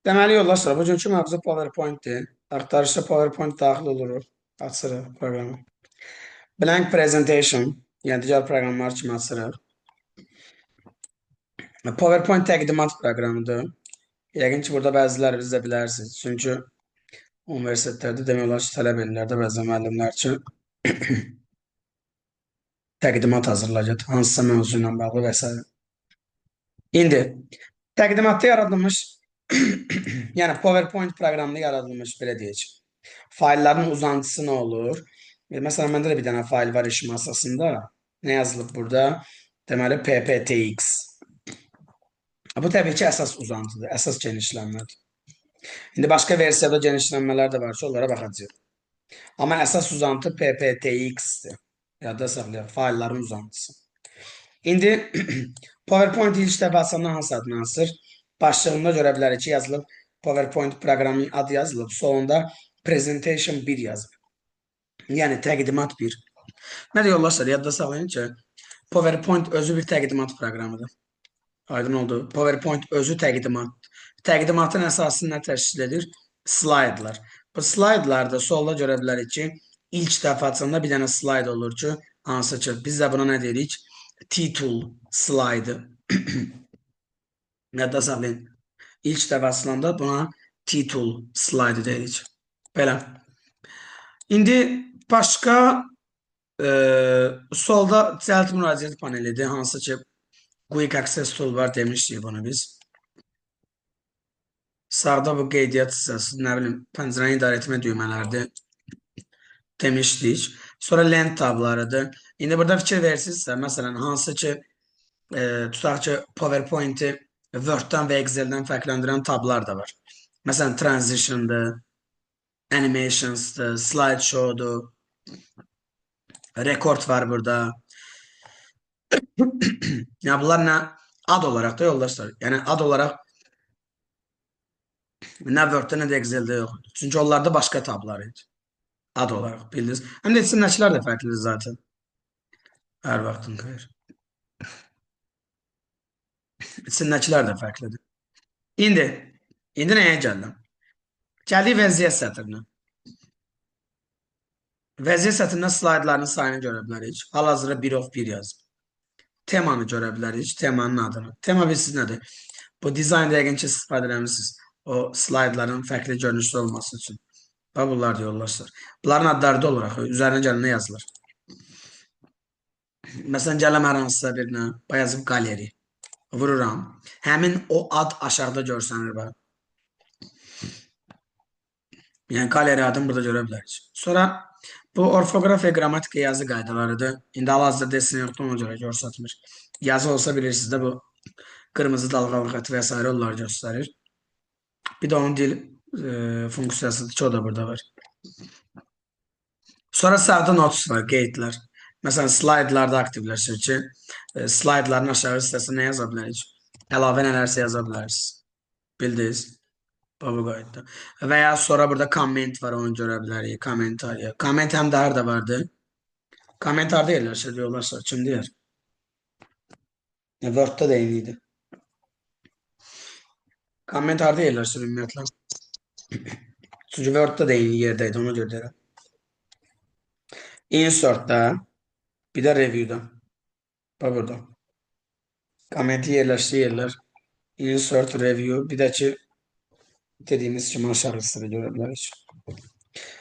Deməli yoldaşlar, bugünkü mövzu PowerPoint-dir. Axtarışda PowerPoint daxil oluruq. Açırıq proqramı. Blank Presentation, yəni digər proqramlar kimi açırıq. PowerPoint təqdimat proqramıdır. Yəqin ki, burada bəziləriniz də bilərsiniz. Çünki universitetlərdə demək olar ki, tələb edirlər də bəzi müəllimlər üçün təqdimat hazırlayacaq, hansısa mövzu ilə bağlı və s. İndi təqdimatda yaradılmış yəni PowerPoint proqramında yaradılmış belə deyək. Faillərin uzantısı nə olur? Məsələn, məndə də bir dənə fail var iş masasında. Nə yazılıb burada? Deməli, PPTX. Bu təbii ki, əsas uzantıdır, əsas genişlənmədir. İndi başqa versiyada genişlənmələr də var ki, onlara baxacağıq. Amma əsas uzantı PPTX-dir. Yadda saxlayaq, faillərin uzantısı. İndi PowerPoint ilk dəfə açanda hansı adını asır? Başlığında görə bilərik ki, yazılıb PowerPoint proqramının adı yazılıb, sonunda Presentation 1 yazılıb. Yəni təqdimat 1. Nədir yoldaşlar, yadda saxlayın ki, PowerPoint özü bir təqdimat proqramıdır. Aydın oldu. PowerPoint özü təqdimat. Təqdimatın əsasını nə təşkil edir? Slaydlar. Bu slaydlarda solda görə bilərik ki, ilk dəfə açanda bir dənə slayd olur ki, hansı ki, biz də buna nə deyirik? Title slaydı. Yadda saxlayın. İlk dəfə açılanda buna title slaydı deyirik. Belə. İndi başqa solda cəld müraciət panelidir, hansı ki Quick Access Tool var demişdik bunu biz. Sağda bu qeydiyyat hissəsi, nə bilim, pəncərəni idarə etmə düymələrdir demişdik. Sonra lent tablarıdır. İndi burada fikir versinizsə, məsələn, hansı ki tutaq ki PowerPoint-i Word-dan və Excel-dən fərqləndirən tablar da var. Məsələn, Transition-dır, Animations-dır, Slideshow-dur, Record var burada. Yəni bunlar nə ad olaraq da yoldaşlar. Yəni ad olaraq nə Word-də nə də Excel-də yoxdur. Çünki onlarda başqa tablar idi. Ad olaraq bildiniz. Həm də isimləşlər də fərqlidir zaten. Hər vaxtın xeyir. İsimləşlər də fərqlidir. İndi nəyə gəldim? Gəldik vəziyyət sətrinə. Vəziyyət sətrində slaydların sayını görə bilərik. Hal-hazırda 1 of 1 yazıb. Temanı görə bilərik, temanın adını. Tema bilirsiniz nədir? Bu dizayn yəqin ki, istifadə eləmişsiniz. O slaydların fərqli görünüşlü olması üçün. Bax, bunlar da yoldaşlar. Bunların adları da olaraq üzərinə gələnə yazılır. Məsələn, gələm hər hansısa birinə, yazıb qaleri. Vururam. Həmin o ad aşağıda görsənir. Bax. Yəni, qaleri adını burada görə bilərik. Sonra bu orfoqrafiya, qrammatika yazı qaydalarıdır. İndi hal-hazırda desin yoxdur, ona görə görsətmir. Yazı olsa bilirsiniz də bu qırmızı dalğalı xətt və s. onlar göstərir. Bir də onun dil funksiyasıdır ki, o da burada var. Sonra sağda notes var, qeydlər. Məsələn, slaydlarda aktivləşir ki, slaydların aşağı hissəsində nə yaza bilərik? Əlavə nələrsə yaza bilərsiniz. Bildiniz? Bu qayda. Və ya sonra burada comment var, onu görə bilərik. Kommentariya. Comment həm də harada vardı? Kommentarda yerləşir, yoldaşlar. Kim deyər? Word-da da eyni idi. Kommentarda yerləşir ümumiyyətlə. Çünki Word-da da eyni yerdəydi, ona görə deyirəm. Insert-da, bir də review-da. Bax burada. Kommenti yerləşdiyi yerlər. Insert, review, bir də ki dediyimiz kimi aşağı hissədə görə bilərik.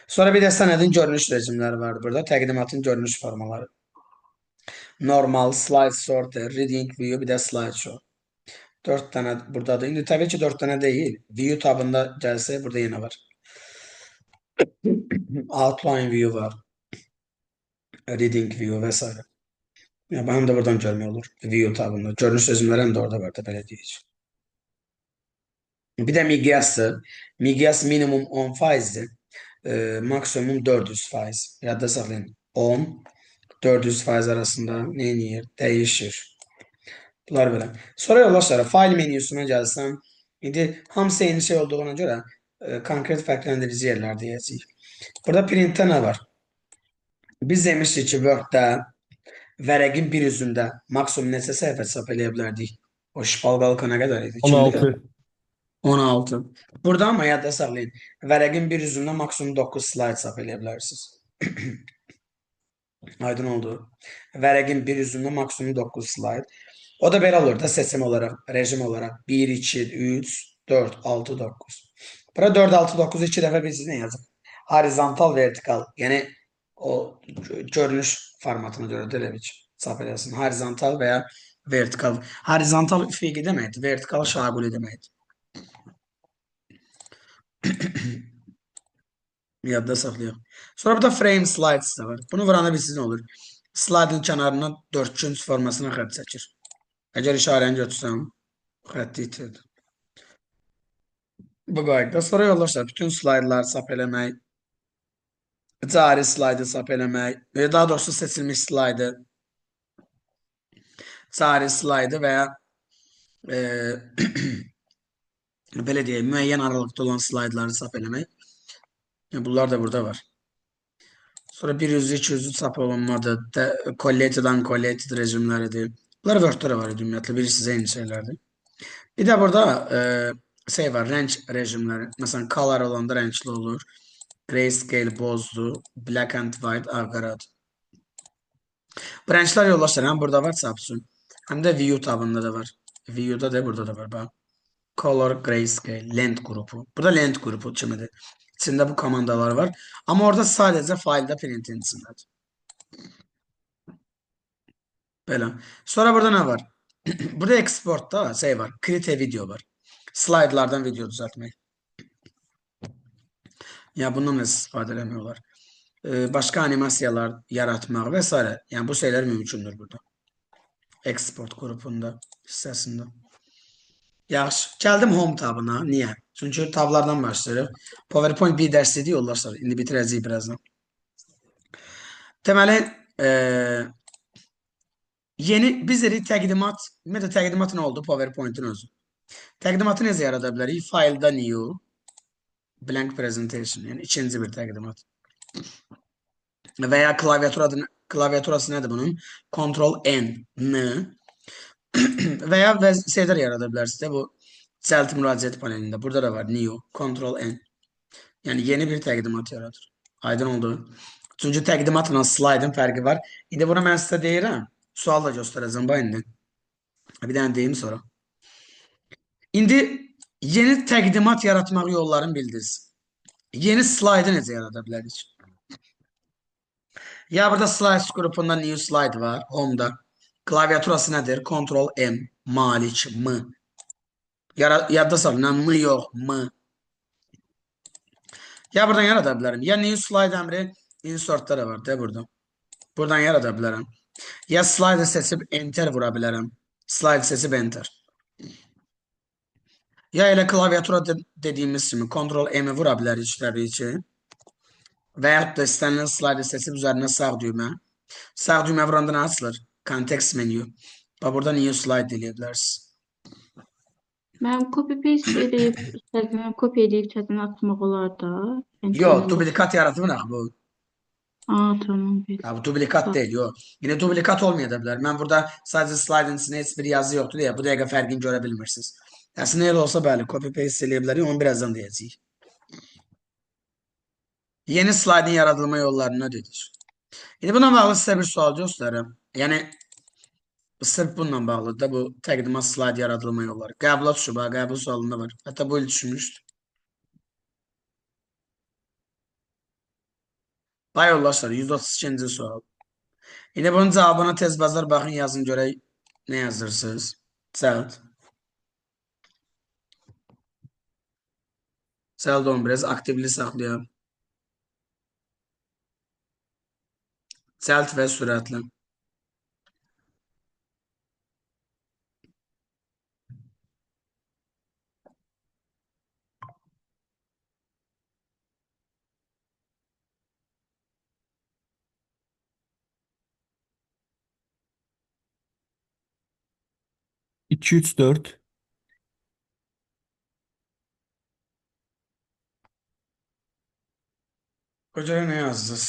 Sonra bir də sənədin görünüş rejimləri var burada. Təqdimatın görünüş formaları. Normal, slide sorter, reading view, bir də slideshow. 4 dənə buradadır. İndi təbii ki 4 dənə deyil. View tabında gəlsə burada yenə var. Outline view var. Reading view və s. Yəni, həm də buradan görmək olur. View tabında. Görünüş rejimləri həm də orada var da, belə deyək. Bir də miqyasdır. Miqyas minimum 10%'dir. Maksimum 400%. Yadda saxlayın. 10, 400% arasında neyiniyir? Dəyişir. Bunlar belə. Sonra yoldaşlar, fayl menüsünə gəlsəm, indi hamısı eyni şey olduğuna görə konkret fərqləndirici yerlər deyəcəyik. Burada printdə nə var? Biz demişdik ki, Word-də vərəqin bir üzündə maksimum neçə səhifə çap eləyə bilərdik? O şpalqalıqa nə qədər idi? 16. 16. Burada ama yadda saxlayın. Vərəqin bir yüzündə maksimum 9 slayd çap edə bilərsiniz. Aydın oldu. Vərəqin bir yüzündə maksimum 9 slayd. O da belə olur da seçim olaraq, rejim olaraq 1, 2, 3, 4, 6, 9. Bura 4, 6, 9 2 dəfə bilsiz nə yazıb? Horizontal, vertikal. Yəni o görünüş formatına görə də elə bir çap edəsin. Horizontal və ya vertikal. Horizontal üfüqi deməkdir, vertikal şaquli deməkdir. Yadda saxlayaq. Sonra burada frame slides da var. Bunu vuranda bilsiz nə olur? Slaydın kənarına dörtgün formasına xətt çəkir. Əgər işarəni götürsəm, xətti itirdi. Bu qaydada. Sonra yoldaşlar, bütün slaydları çap eləmək, cari slaydı çap eləmək, daha doğrusu seçilmiş slaydı, cari slaydı və ya belə deyək, müəyyən aralıqda olan slaydları çap eləmək. Bunlar da burada var. Sonra 100, 200 çap olunmadı. Collected, uncollected rejimləridir. Bunlar Word-də var ümumiyyətlə. Biri sizə eyni şeylərdir. Bir də burada şey var, renk rejimləri. Məsələn, color olanda renkli olur. Grayscale bozdu. Black and white ağqarad. Bu renklər yoldaşlar həm burada var çap üçün. Həm də view tabında da var. View'da da burada da var. Bax. Color grayscale lent qrupu. Burada lent qrupu kimidir. İçində bu komandalar var. Amma orada sadəcə faildə printin içindədir. Belə. Sonra burada nə var? Burada exportda şey var. Create video var. Slaydlardan video düzəltmək. Ya bundan da istifadə eləmək olar. Başqa animasiyalar yaratmaq və s. Yəni bu şeylər mümkündür burada. Export qrupunda hissəsində. Yaxşı. Gəldim home tabına. Niyə? Çünki tablardan başlayırıq. PowerPoint bir dərs idi yoldaşlar. İndi bitirəcəyik birazdan. Deməli, yeni biz dedik təqdimat. Ümumiyyətlə təqdimat nə oldu? PowerPoint'in özü. Təqdimatı necə yarada bilərik? File'da new blank presentation. Yəni ikinci bir təqdimat. Və ya klaviaturası nədir bunun? Ctrl N, N və ya şeylər yarada bilərsiniz. Bu cəld müraciət panelində. Burada da var new, Ctrl N. Yəni yeni bir təqdimat yaradır. Aydın oldu. Çünki təqdimatla slaydın fərqi var. İndi bunu mən sizə deyirəm. Sual da göstərəcəm bax indi. Bir dənə deyim sonra. İndi yeni təqdimat yaratmaq yollarını bildiniz. Yeni slaydı necə yarada bilərik? Ya burada slides qrupunda new slide var. Home'da. Klaviaturası nədir? Ctrl M, Malik, M. Yadda salın. M yox, M. Ya buradan yarada bilərəm. Ya new slide əmri insertdə də var. De burada. Buradan yarada bilərəm. Ya slide seçib enter vura bilərəm. Slide seçib enter. Ya elə klaviatura dediyimiz kimi Ctrl M-i vura bilərik təbii ki. Və yaxud da istənilən slide seçib üzərinə sağ düymə. Sağ düymə vuranda nə açılır? Context menu. Bax burada new slide deyə bilərsiniz. Mən copy paste edib, copy edib çətinə atmaq olar da. Yox, dublikat yaratmırıq bu. Tamam. Ya bu dublikat deyil, yox. Yine dublikat olmaya da bilər. Mən burada sadəcə slidin içində heç bir yazı yoxdur deyə bu dəqiqə fərqini görə bilmirsiniz. Əslində elə olsa bəli, copy paste eləyə bilərik, onu birazdan deyəcəyik. Yeni slaydın yaradılma yollarını dedik. İndi buna bağlı sizə bir sual göstərirəm. Yəni sırf bununla bağlı da bu təqdimat slayd yaradılma yolları. Qəbula düşüb, qəbul sualında var. Hətta bu il düşmüşdü. Bay yoldaşlar, 132-ci sual. İndi bunun cavabına tez bazar baxın, yazın görək nə yazırsınız. Cəld. Cəld olun, biraz aktivli saxlayaq. Cəld və sürətli. İki, üç, dört. Hocaya nə yazdınız?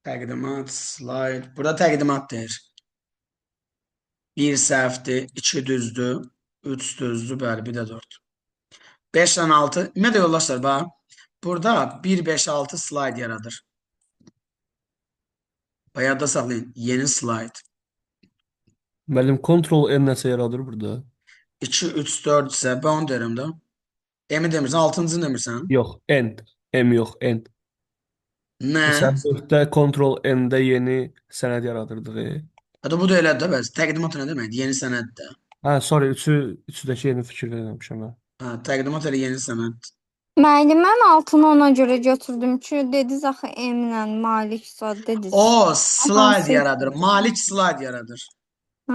Təqdimat, slide. Burada təqdimat deyir. 1 səhvdir, 2 düzdür, 3 düzdür, bəli, bir də 4. 5 ilə 6. Ümumiyyətlə yoldaşlar, bax. Burada 1, 5, 6 slide yaradır. Yadda saxlayın. Yeni slide. Müəllim, Ctrl N nəsə yaradır burada? 2, 3, 4 isə ben onu derim də. M-i demirsən, 6-cı demirsən. Yox, N. M yox, N. Nə? Məsələn, 4-də Ctrl N-də yeni sənəd yaradırdıq. Hətta bu da elədir də bəs. Təqdimat nə deməkdir? Yeni sənəddir. Hə, sorry, üçüdəki yeni fikir verməmişəm mən. Hə, təqdimat elə yeni sənəd. Müəllim, mən altını ona görə götürdüm ki, dediniz axı M-lə Malik zad dediniz. O slide Hansı- yaradır. Malik slide yaradır. Ha,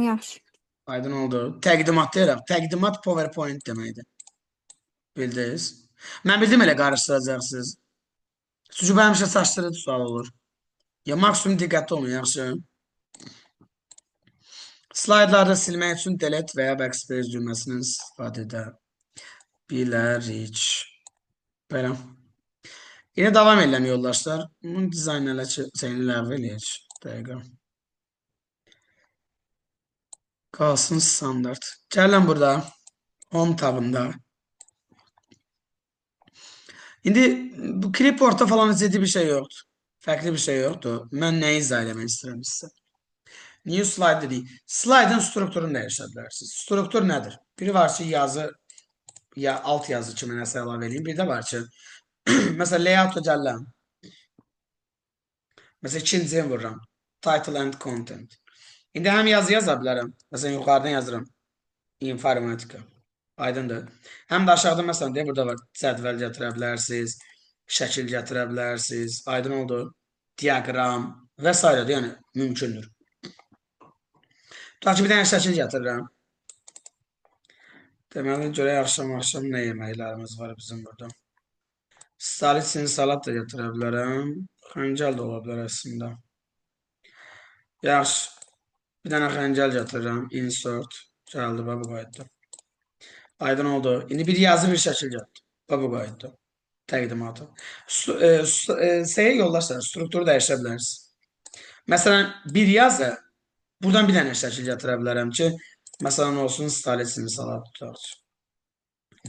yaxşı. Aydın oldu. Təqdimat deyirəm. Təqdimat PowerPoint deməkdir. Bildiniz? Mən bildim elə qarışdıracaqsınız. Çünki bu həmişə saçları sual olur. Ya maksimum diqqətli olun, yaxşı. Slaydlarda silmək üçün delete və ya backspace düyməsindən istifadə edə bilərik. Belə. Yine devam edelim yoldaşlar. Bunun dizaynlarla şeyini ləğv eləyək. Dəqiqə. Qalsın standart. Gəlin burada. Home tabında. İndi bu clipboardda falan ciddi bir şey yoktur. Farklı bir şey yoktur. Mən nəyi izah eləmək istəyirəm sizə? New slide dedik. Slide'ın strukturunu dəyişə bilərsiniz. Struktur nədir? Biri var ki yazı ya alt yazı kimi nəsə əlavə edeyim. Bir də var ki mesela layout'a gəlirəm. Mesela ikinciye vururam. Title and content. İndi həm yazı yaza bilərəm. Mesela yuxarıdan yazıram. İnformatika. Aydındır. Həm də aşağıda məsələn deyə burada var. Cədvəl gətirə bilərsiniz. Şəkil gətirə bilərsiniz. Aydın oldu. Diagram və s. Yəni mümkündür. Tutaq ki, bir dənə şəkil gətirirəm. Deməli, görək axşam nə yeməklərimiz var bizim burada. Salisin salat da gətirə bilərəm. Xəncəl də ola bilər əslində. Yaxşı. Bir dənə xəncəl gətirirəm. Insert. Gəldi, bu qayıtdı. Aydın oldu. İndi bir yazı bir şəkil gəldi. Bu qayıtdı. Təqdimatı. Səyə yoldaşlar, strukturu dəyişə bilərsiniz. Məsələn, bir yazı, buradan bir dənə şəkil gətirə bilərəm ki, məsələn, olsun Stalisin salat tutaq.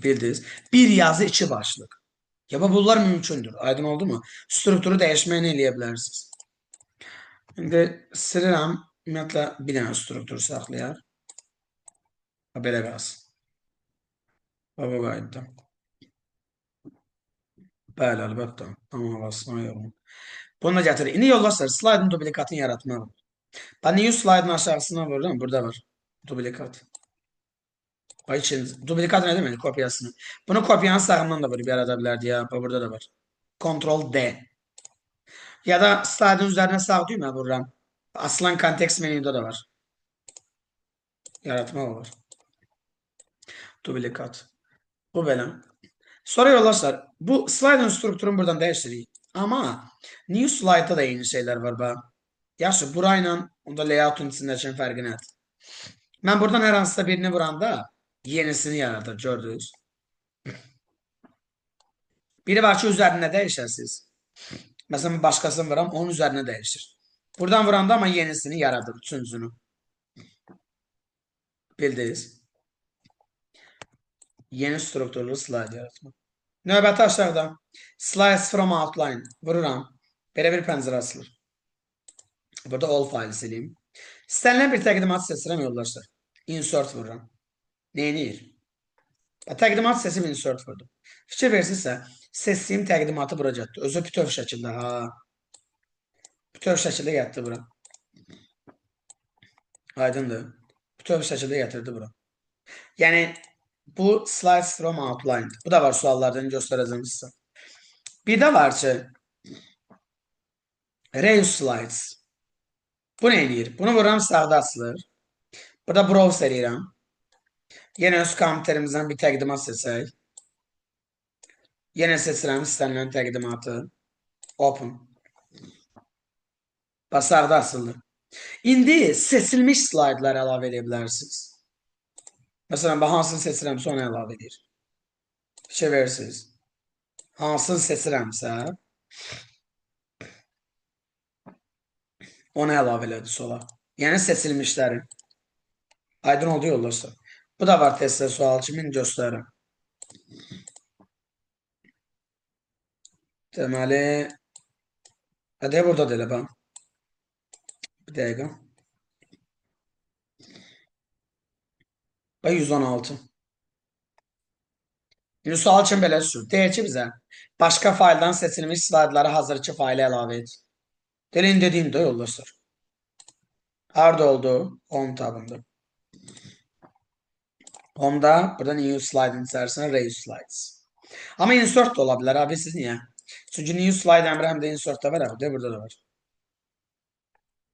Bildiniz. Bir yazı, iki başlıq. Ya bunlar mümkündür. Aydın oldu mu? Strukturu dəyişməyini eləyə bilərsiniz. İndi silirəm. Ümumiyyətlə bir dənə struktur saxlayaq. Belə qalsın. Bu qayıtdı. Bəli, əlbəttə. Amma basma yox. Bunu da gətirir. İndi yoldaşlar, slaydın duplikatını yaratmaq. Ben new slide'ın aşağısına vururum. Burada var. Duplikat. Duplikat ne demek? Kopyasını. Bunu kopyanın sağından da vurup yaratabilirdi ya. Burada da var. Ctrl D. Ya da slide'ın üzerine sağ düğme vururum. Aslan kontekst menüde de var. Yaratma olur. Duplikat. Bu benim. Sonra yoldaşlar, bu slide'ın strukturunu buradan değiştireyim. Ama new slide'da da yeni şeyler var bak. Yaxşı, burayla onda layout'un içindəki fərqi nədir? Mən buradan hər hansısa birini vuranda yenisini yaradır, gördünüz. Biri var ki, üzərində dəyişəsiniz. Məsələn, başqasını vuram, onun üzərinə dəyişir. Buradan vuranda ama yenisini yaradır, üçüncünü. Bildiniz. Yeni strukturlu slide yaratma. Növbəti aşağıda slides from outline vururam. Belə bir pəncərə açılır. Burada all faylı sileyim. İstənilən bir təqdimat seçirəm yoldaşlar. Insert vururam. Neyinir? Təqdimat seçib insert vurdum. Fikir versinizsə, seçdiyim təqdimatı bura gətirdi. Özü bütöv şəkildə. Bütöv şəkildə gətirdi bura. Aydındır. Bütöv şəkildə gətirdi bura. Yəni, bu slides from outline. Bu da var suallardan göstərəcəm sizə. Bir də var ki, reuse slides. Bu ne eləyir? Bunu vururam, sağda açılır. Burada browse eləyirəm. Yenə öz kompüterimizdən bir təqdimat seçək. Yenə seçirəm istənilən təqdimatı. Open. Bax, sağda açıldı. İndi seçilmiş slaydlar əlavə edə bilərsiniz. Məsələn, hansını seçirəmsə onu əlavə edir. Fikir verirsiniz. Hansını seçirəmsə onu əlavə elədi sola. Yəni seçilmişləri. Aydın oldu yoldaşlar. Bu da var testdə sual kimi göstərirəm. Deməli, hadi burada da elə bax. Bir dəqiqə. Və 116. İndi sual üçün belə düşür. Deyir ki bizə, başqa fayldan seçilmiş slaydları hazırki fayla əlavə et. Delin dediyim də yoldaşlar. Harada oldu? Home tabında. Home'da burada new slide'ın içərisində raise slides. Amma insert da ola bilər abi, siz niyə? Çünki new slide əmri həm də insert da var abi, burada da var.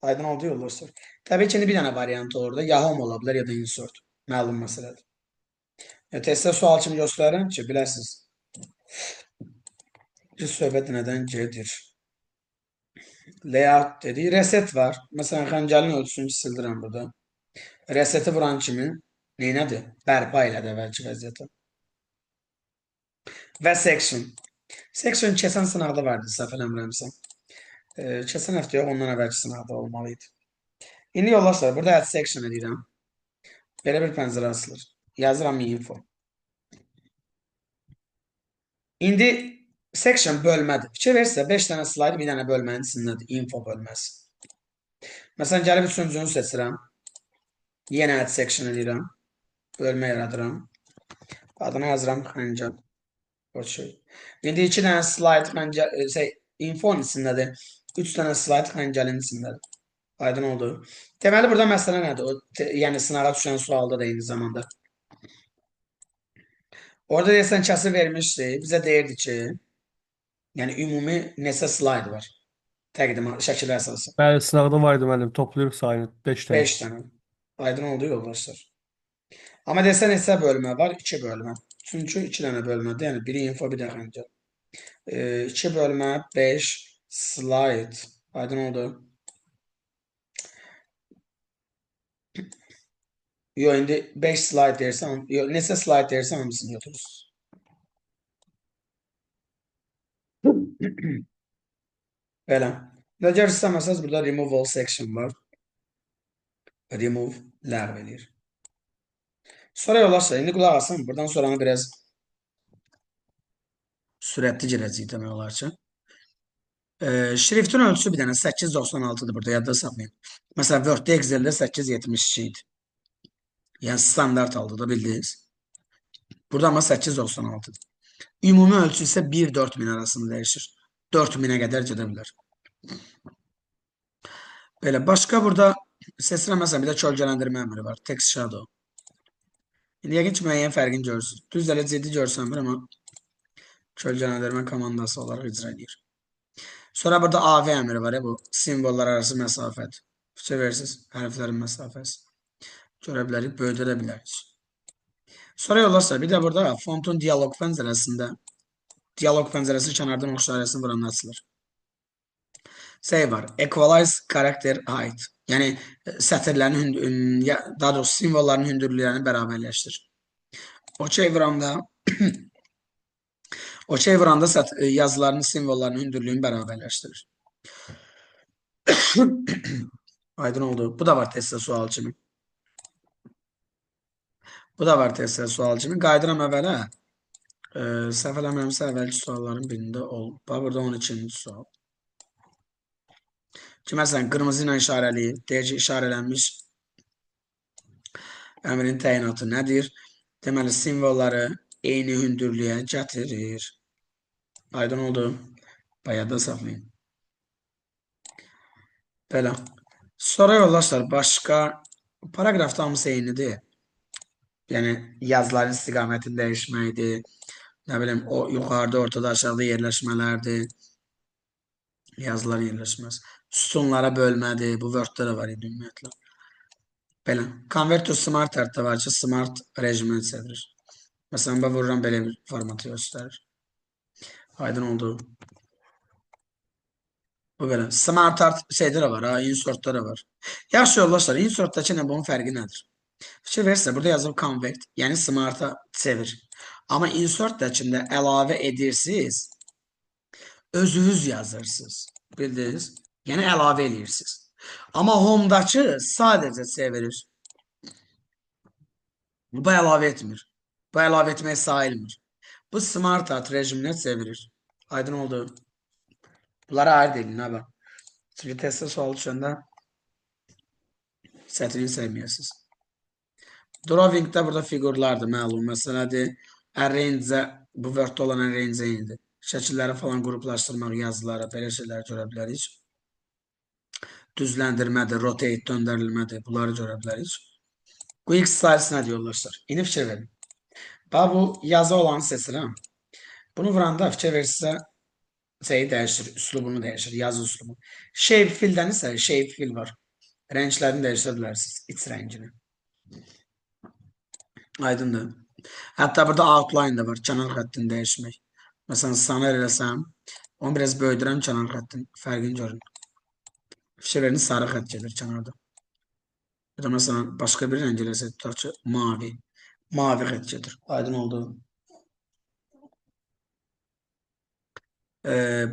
Aydın oldu yoldaşlar. Təbii ki, bir dənə variant olur da, ya home ola bilər ya da insert. Məlum məsələdir. Testdə sual kimi göstərirəm ki, biləsiniz. Bir söhbət nədən gedir? Layout dedi. Reset var. Məsələn, xəncəlin ölçüsünü sildirəm burada. Reseti vuran kimi neynədir? Bərpa elədi əvvəlki vəziyyətə. Və section. Section keçən sınavda vardı, səhv eləmirəmsə. Keçən həftə yox, ondan əvvəlki sınavda olmalıydı. İndi yoldaşlar, burada add section edirəm. Belə bir pəncərə açılır. Yazıram info. İndi section bölmədir. Fikir verirsə, 5 dənə slide bir dənə bölmənin içindədir. Info bölməsi. Məsələn, gəlib üçüncünü seçirəm. Yenə add section edirəm. Bölmə yaradıram. Adını yazıram xəncəl. İndi 2 dənə slide xəncəl, infonun içindədir. 3 dənə slide xəncəlin içindədir. Aydın oldu. Deməli, burada məsələ nədir? Yəni, sınağa düşən sualda da eyni zamanda. Orada deyəsən kəsi vermişdi. Bizə deyirdi ki, yəni ümumi neçə slide var? Təqdim şəkil əsası. Bəli, sınavda var idi müəllim. Toplayırıq sayını 5 dənə. 5 dənə. Aydın oldu yoldaşlar. Amma desə neçə bölmə var? 2 bölmə. Çünki 2 dənə bölmədir. Yəni biri info, bir də xəncəl. 2 bölmə 5 slide. Aydın oldu. Yox, indi 5 slide deyirsən, yox, neçə slide deyirsən hamısını götürürsünüz. Belə. Və görürsənməsəz, burada remove all section var. Remove ləğv eləyir. Sonra yollarsa, indi qulaq asın. Buradan sonranı biraz sürətli girəcək demək olar ki. Şriftin ölçüsü bir dənə 896-dır burada, yadda saxlayın. Məsələn, Word-də, Excel-də 872 idi. Yəni, standart aldı da bildiniz. Burada amma 896-dır. Ümumi ölçü isə 1-4000 arasında dəyişir. 4000-ə qədər gedə bilər. Belə, başqa burada seçirəm, məsələn, bir də kölgələndirmə əmri var. Text shadow. İndi yəqin ki, müəyyən fərqini görürsünüz. Düz elə ciddi görsənmir, amma kölgələndirmə komandası olaraq icra edir. Sonra burada AV əmri var, bu simvollar arası məsafədir. Fikir verirsiniz, hərflərin məsafəsi. Görə bilərik, böyüdə bilərik. Sonra yollarsa, bir də burada fontun dialog pəncərəsində, dialog pəncərəsi kənardan ox işarəsini vuran açılır. Var, equalize character height. Yəni, sətirlərin, daha doğrusu simvolların hündürlüklərini bərabərləşdir. OK vuranda yazıların, simvolların hündürlüyünü bərabərləşdirir. Aydın oldu. Bu da var testdə sual kimi. Bu da var testdə sual kimi. Qaydıram əvvələ. Səhv eləmirəmsə əvvəlki sualların birində olub. Burada 12-ci sual. Ki, məsələn, qırmızı ilə işarəliyib. Deyək ki, işarələnmiş əmrin təyinatı nədir? Deməli, simvolları eyni hündürlüyə gətirir. Aydın oldu. Bayada saxlayın. Belə. Sonra yoldaşlar, başqa paragrafda hamısı eynidir. Yəni, yazıların istiqamətini dəyişməkdir. Nə bilim, o yuxarıda, ortada, aşağıda yerləşmələrdir. Yazılar yerləşməz. Sütunlara bölmədir. Bu Word-də də var idi ümumiyyətlə. Belə. Convert to Smart Art-da var ki, Smart rejimini çevirir. Məsələn, ben vururam belə bir formatı göstərir. Aydın oldu. Bu belə. Smart Art şeydə də var, Insert'da da var. Yaxşı yoldaşlar, Insert'dakı ilə bunun fərqi nədir? Fikir verirsə, burada yazılıb Convert, yəni Smart'a çevir. Amma Insert'dakında əlavə edirsiniz, özünüz yazırsınız. Bildiniz? Yəni əlavə edirsiniz. Amma Home'dakı sadəcə çevirir. Bu əlavə etmir. Bu əlavə etmək sayılmır. Bu smart art rejiminə çevirir. Aydın oldu. Bunlara ayrı deyilin ha bak. Çünki testdə sual düşəndə sətrini sevməyəsiniz. Drawingdə burada figurlardır, məlum məsələdir. Arrange, bu Word-də olan arrange indi. Şəkilləri falan qruplaşdırmaq, yazıları, belə şeylər görə bilərik. Düzləndirmədir, rotate, döndərilmədir. Bunları görə bilərik. Bu ilk styles nə diyorlar? İndi fikir verin. Bax, bu yazı olanı seçirəm. Bunu vuranda fikir verirsə, şeyi dəyişir, üslubunu dəyişir, yazı üslubu. Shape fill-dən isə shape fill var. Rənglərini dəyişə bilərsiniz, iç rəngini. Aydındır. Hətta burada outline da var, kənar xəttini dəyişmək. Məsələn, scanner eləsəm, onu biraz böyüdürəm, kənar xəttin fərqini görün. Fikir verin, sarı xətt gedir kənarda. Ya da məsələn, başqa bir rəng eləsək, tutaq ki, mavi. Mavi xətt gedir. Aydın oldu.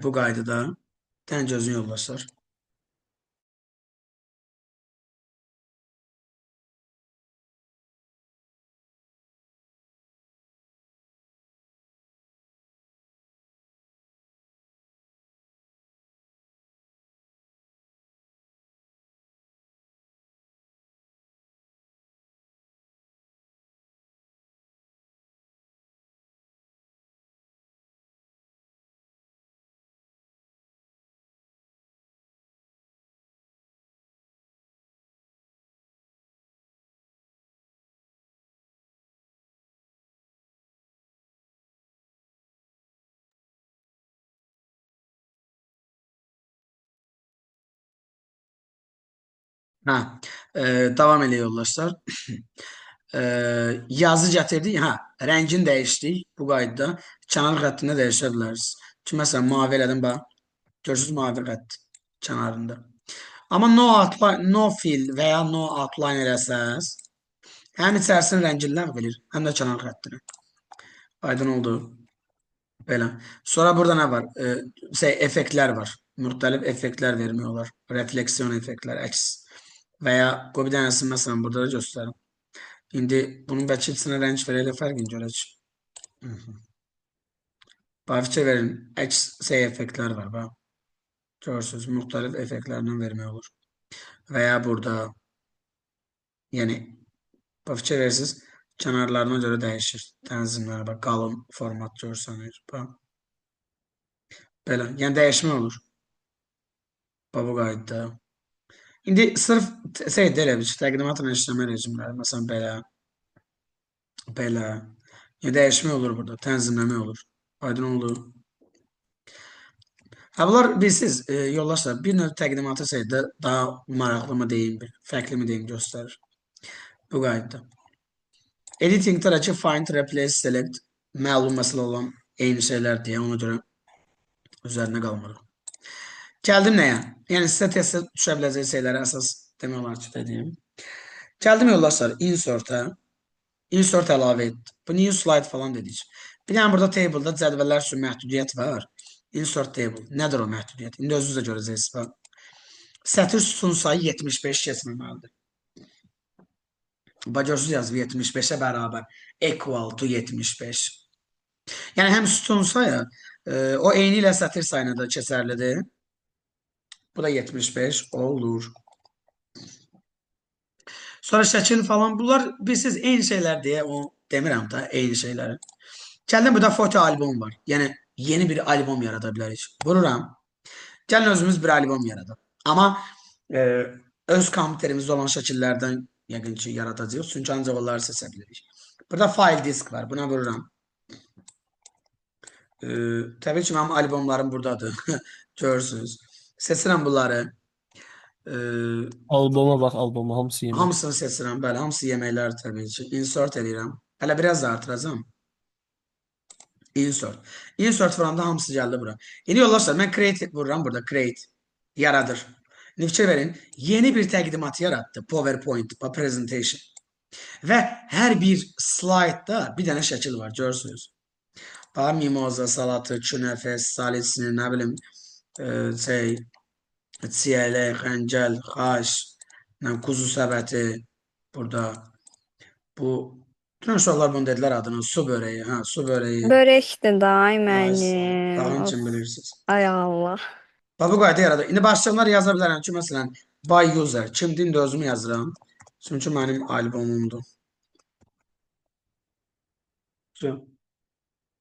Bu qaydada dən gözünü yollaşır. Hə, davam elə yoldaşlar. Yazı gətirdik, hə, rəngini dəyişdik bu qaydada. Kənar xəttində dəyişə bilərsiniz. Ki, məsələn, mavi elədim, bax. Görürsünüz, mavi xətt kənarında. Amma no fill və ya no outline eləsəz, həm içərisinin rəngini ləğv edir, həm də kənar xəttini. Aydın oldu. Belə. Sonra burada nə var? Effektlər var. Müxtəlif effektlər vermək olar. Refleksiyon effektlər, əks. Və ya qoy bir dənəsini məsələn burada da göstərim. İndi bunun bəlkə içinə rəng verələ fərqini görək. Bax, fikir verin, əks effektlər var. Bax. Görürsünüz, müxtəlif effektlərdən vermək olur. Və ya burada, yəni, bax, fikir verirsiniz, kənarlarına görə dəyişir. Tənzimlər, bax, qalın format görsənir. Bax. Belə, yəni dəyişmə olur. Bax, bu qaydada. İndi sırf elə bir təqdimatla işləmə rejimləri, məsələn, belə, yəni dəyişmə olur burada, tənzimləmə olur. Aydın oldu. Ha, bunlar bilsiz, yoldaşlar, bir növ təqdimatı sayıda daha maraqlı mı deyim, fərqli mi deyim göstərir. Bu qaydada. Editingdə ki, find, replace, select məlum məsələ olan eyni şeylər deyə, ona görə üzərinə qalmırıq. Gəldim nəyə? Yəni sizə testə düşə biləcək şeyləri əsas demək olar ki, dediyim. Gəldim yoldaşlar, insert-ə. Insert əlavə et. Bu new slide falan dedik. Bir dənə burada table'da cədvəllər üçün məhdudiyyət var. Insert table. Nədir o məhdudiyyət? İndi özünüz də görəcəksiniz. Sətir sütun sayı 75 keçməməlidir. Bacırsız yazıb 75'e bərabər. Equal to 75. Yəni həm sütun sayı o eyni ilə sətir sayına da keçərlidir. Bu da 75 olur. Sonra şəkil falan. Bunlar bilsiz eyni şeylər deyə o demirəm da eyni şeyləri. Gəldim burada foto album var. Yəni yeni bir album yarada bilərik. Vururam. Gəlin özümüz bir album yaradaq. Amma öz kompüterimizdə olan şəkillərdən yəqin ki yaradacağıq. Çünki ancaq onları seçə bilirik. Burada file disk var. Buna vururam. Təbii ki mənim albomlarım buradadır. Görürsünüz. Seçirəm bunları. Alboma bax, alboma hamısı yemək. Hamısını seçirəm. Bəli, hamısı yeməklər təbii ki. Insert edirəm. Hələ biraz da artıracağım. Insert. Insert vuranda hamısı gəldi bura. İndi yoldaşlar, mən create vururam burada. Create. Yaradır. İndi fikir verin. Yeni bir təqdimat yarattı. PowerPoint, presentation. Və hər bir slaytda bir dənə şəkil var. Görürsünüz. Bax, mimoza, salatı, künəfə, salisini, nə bilim, çiyələk, xəncəl, xaş, kuzu səbəti burada. Bu Bütün uşaqlar bunu dediler adını. Su böreği. Ha, su böreği. Börekdir da ay Ay sağ ol. müəllim. Sağ Of, için bilirsiniz. ay Allah. Bax bu qayda yaradı. İndi başlıqlar yaza bilərəm ki, məsələn, by user. Kimdir indi özümü yazıram. Çünki mənim albomumdur.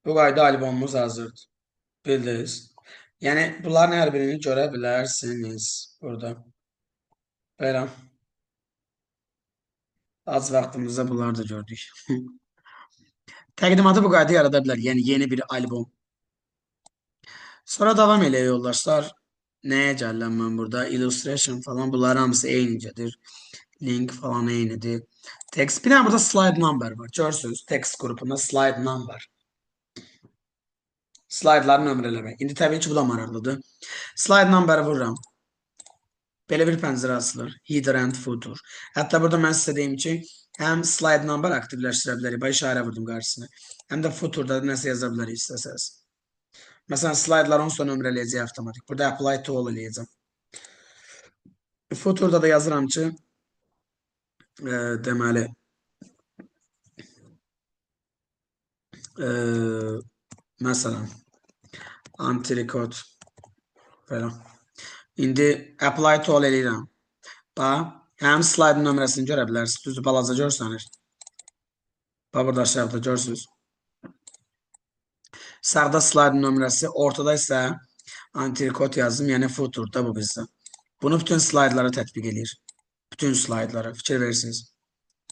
Bu qayda albomumuz hazırdır. Bildiniz. Yəni bunların hər birini görə bilərsiniz burada. Belə. Az vaxtımızda bunları da gördük. Təqdimatı bu qayda yarada bilər. Yəni yeni bir albom. Sonra davam elə yoldaşlar. Nəyə gəlirəm mən burada? Illustration falan bunlar hamısı eynicədir. Link falan eynidir. Text. Bir dənə burada slide number var. Görürsünüz. Text qrupunda slide number. Slaytları nömrələmək. İndi təbii ki, bu da maraqlıdır. Slide number vururam. Belə bir pəncərə açılır. Header and footer. Hətta burada mən sizə deyim ki, həm slide number aktivləşdirə bilərik. Bax, işarə vurdum qarşısına. Həm də footerda nəsə yaza bilərik istəsəz. Məsələn, slaytları onsuz da nömrələyəcək avtomatik. Burada apply to all eləyəcəm. Footerda da yazıram ki, deməli, məsələn, antrikot falan. İndi apply to all eləyirəm. Bax, həm slide nömrəsini görə bilərsiniz. Düzdür, balaca görsənir. Bax, burada aşağıda görürsünüz. Sağda slide nömrəsi, ortada isə antrikot yazdım, yəni footerda bu bizdə. Bunu bütün slaytlara tətbiq edir. Bütün slaytlara fikir verirsiniz.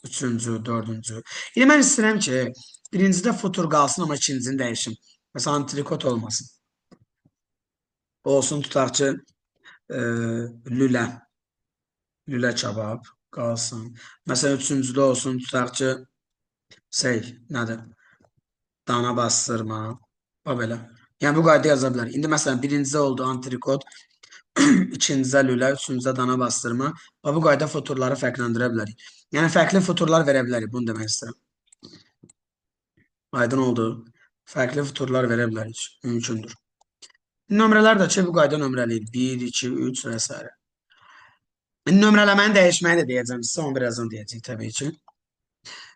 Üçüncü, dördüncü. İndi mən istəyirəm ki, birincidə footer qalsın, amma ikincini dəyişim. Məsələn, antrikot olmasın. Olsun, tutaq ki, lülə. Lülə kebab qalsın. Məsələn, üçüncüdə olsun, tutaq ki, nədir? Dana bastırma. Bax belə. Yəni, bu qayda yaza bilər. İndi, məsələn, birincidə oldu antrikot, ikincidə lülə, üçüncüdə dana bastırma. Bax, bu qayda footerları fərqləndirə bilərik. Yəni, fərqli footerlar verə bilərik. Bunu demək istəyirəm. Aydın oldu. Fərqli footerlar verə bilərik. Mümkündür. Nömrələr də ki, bu qayda nömrəliyir. 1, 2, 3 və s. Nömrələməni dəyişməyi də deyəcəm. Sizə onu birazdan deyəcək təbii ki.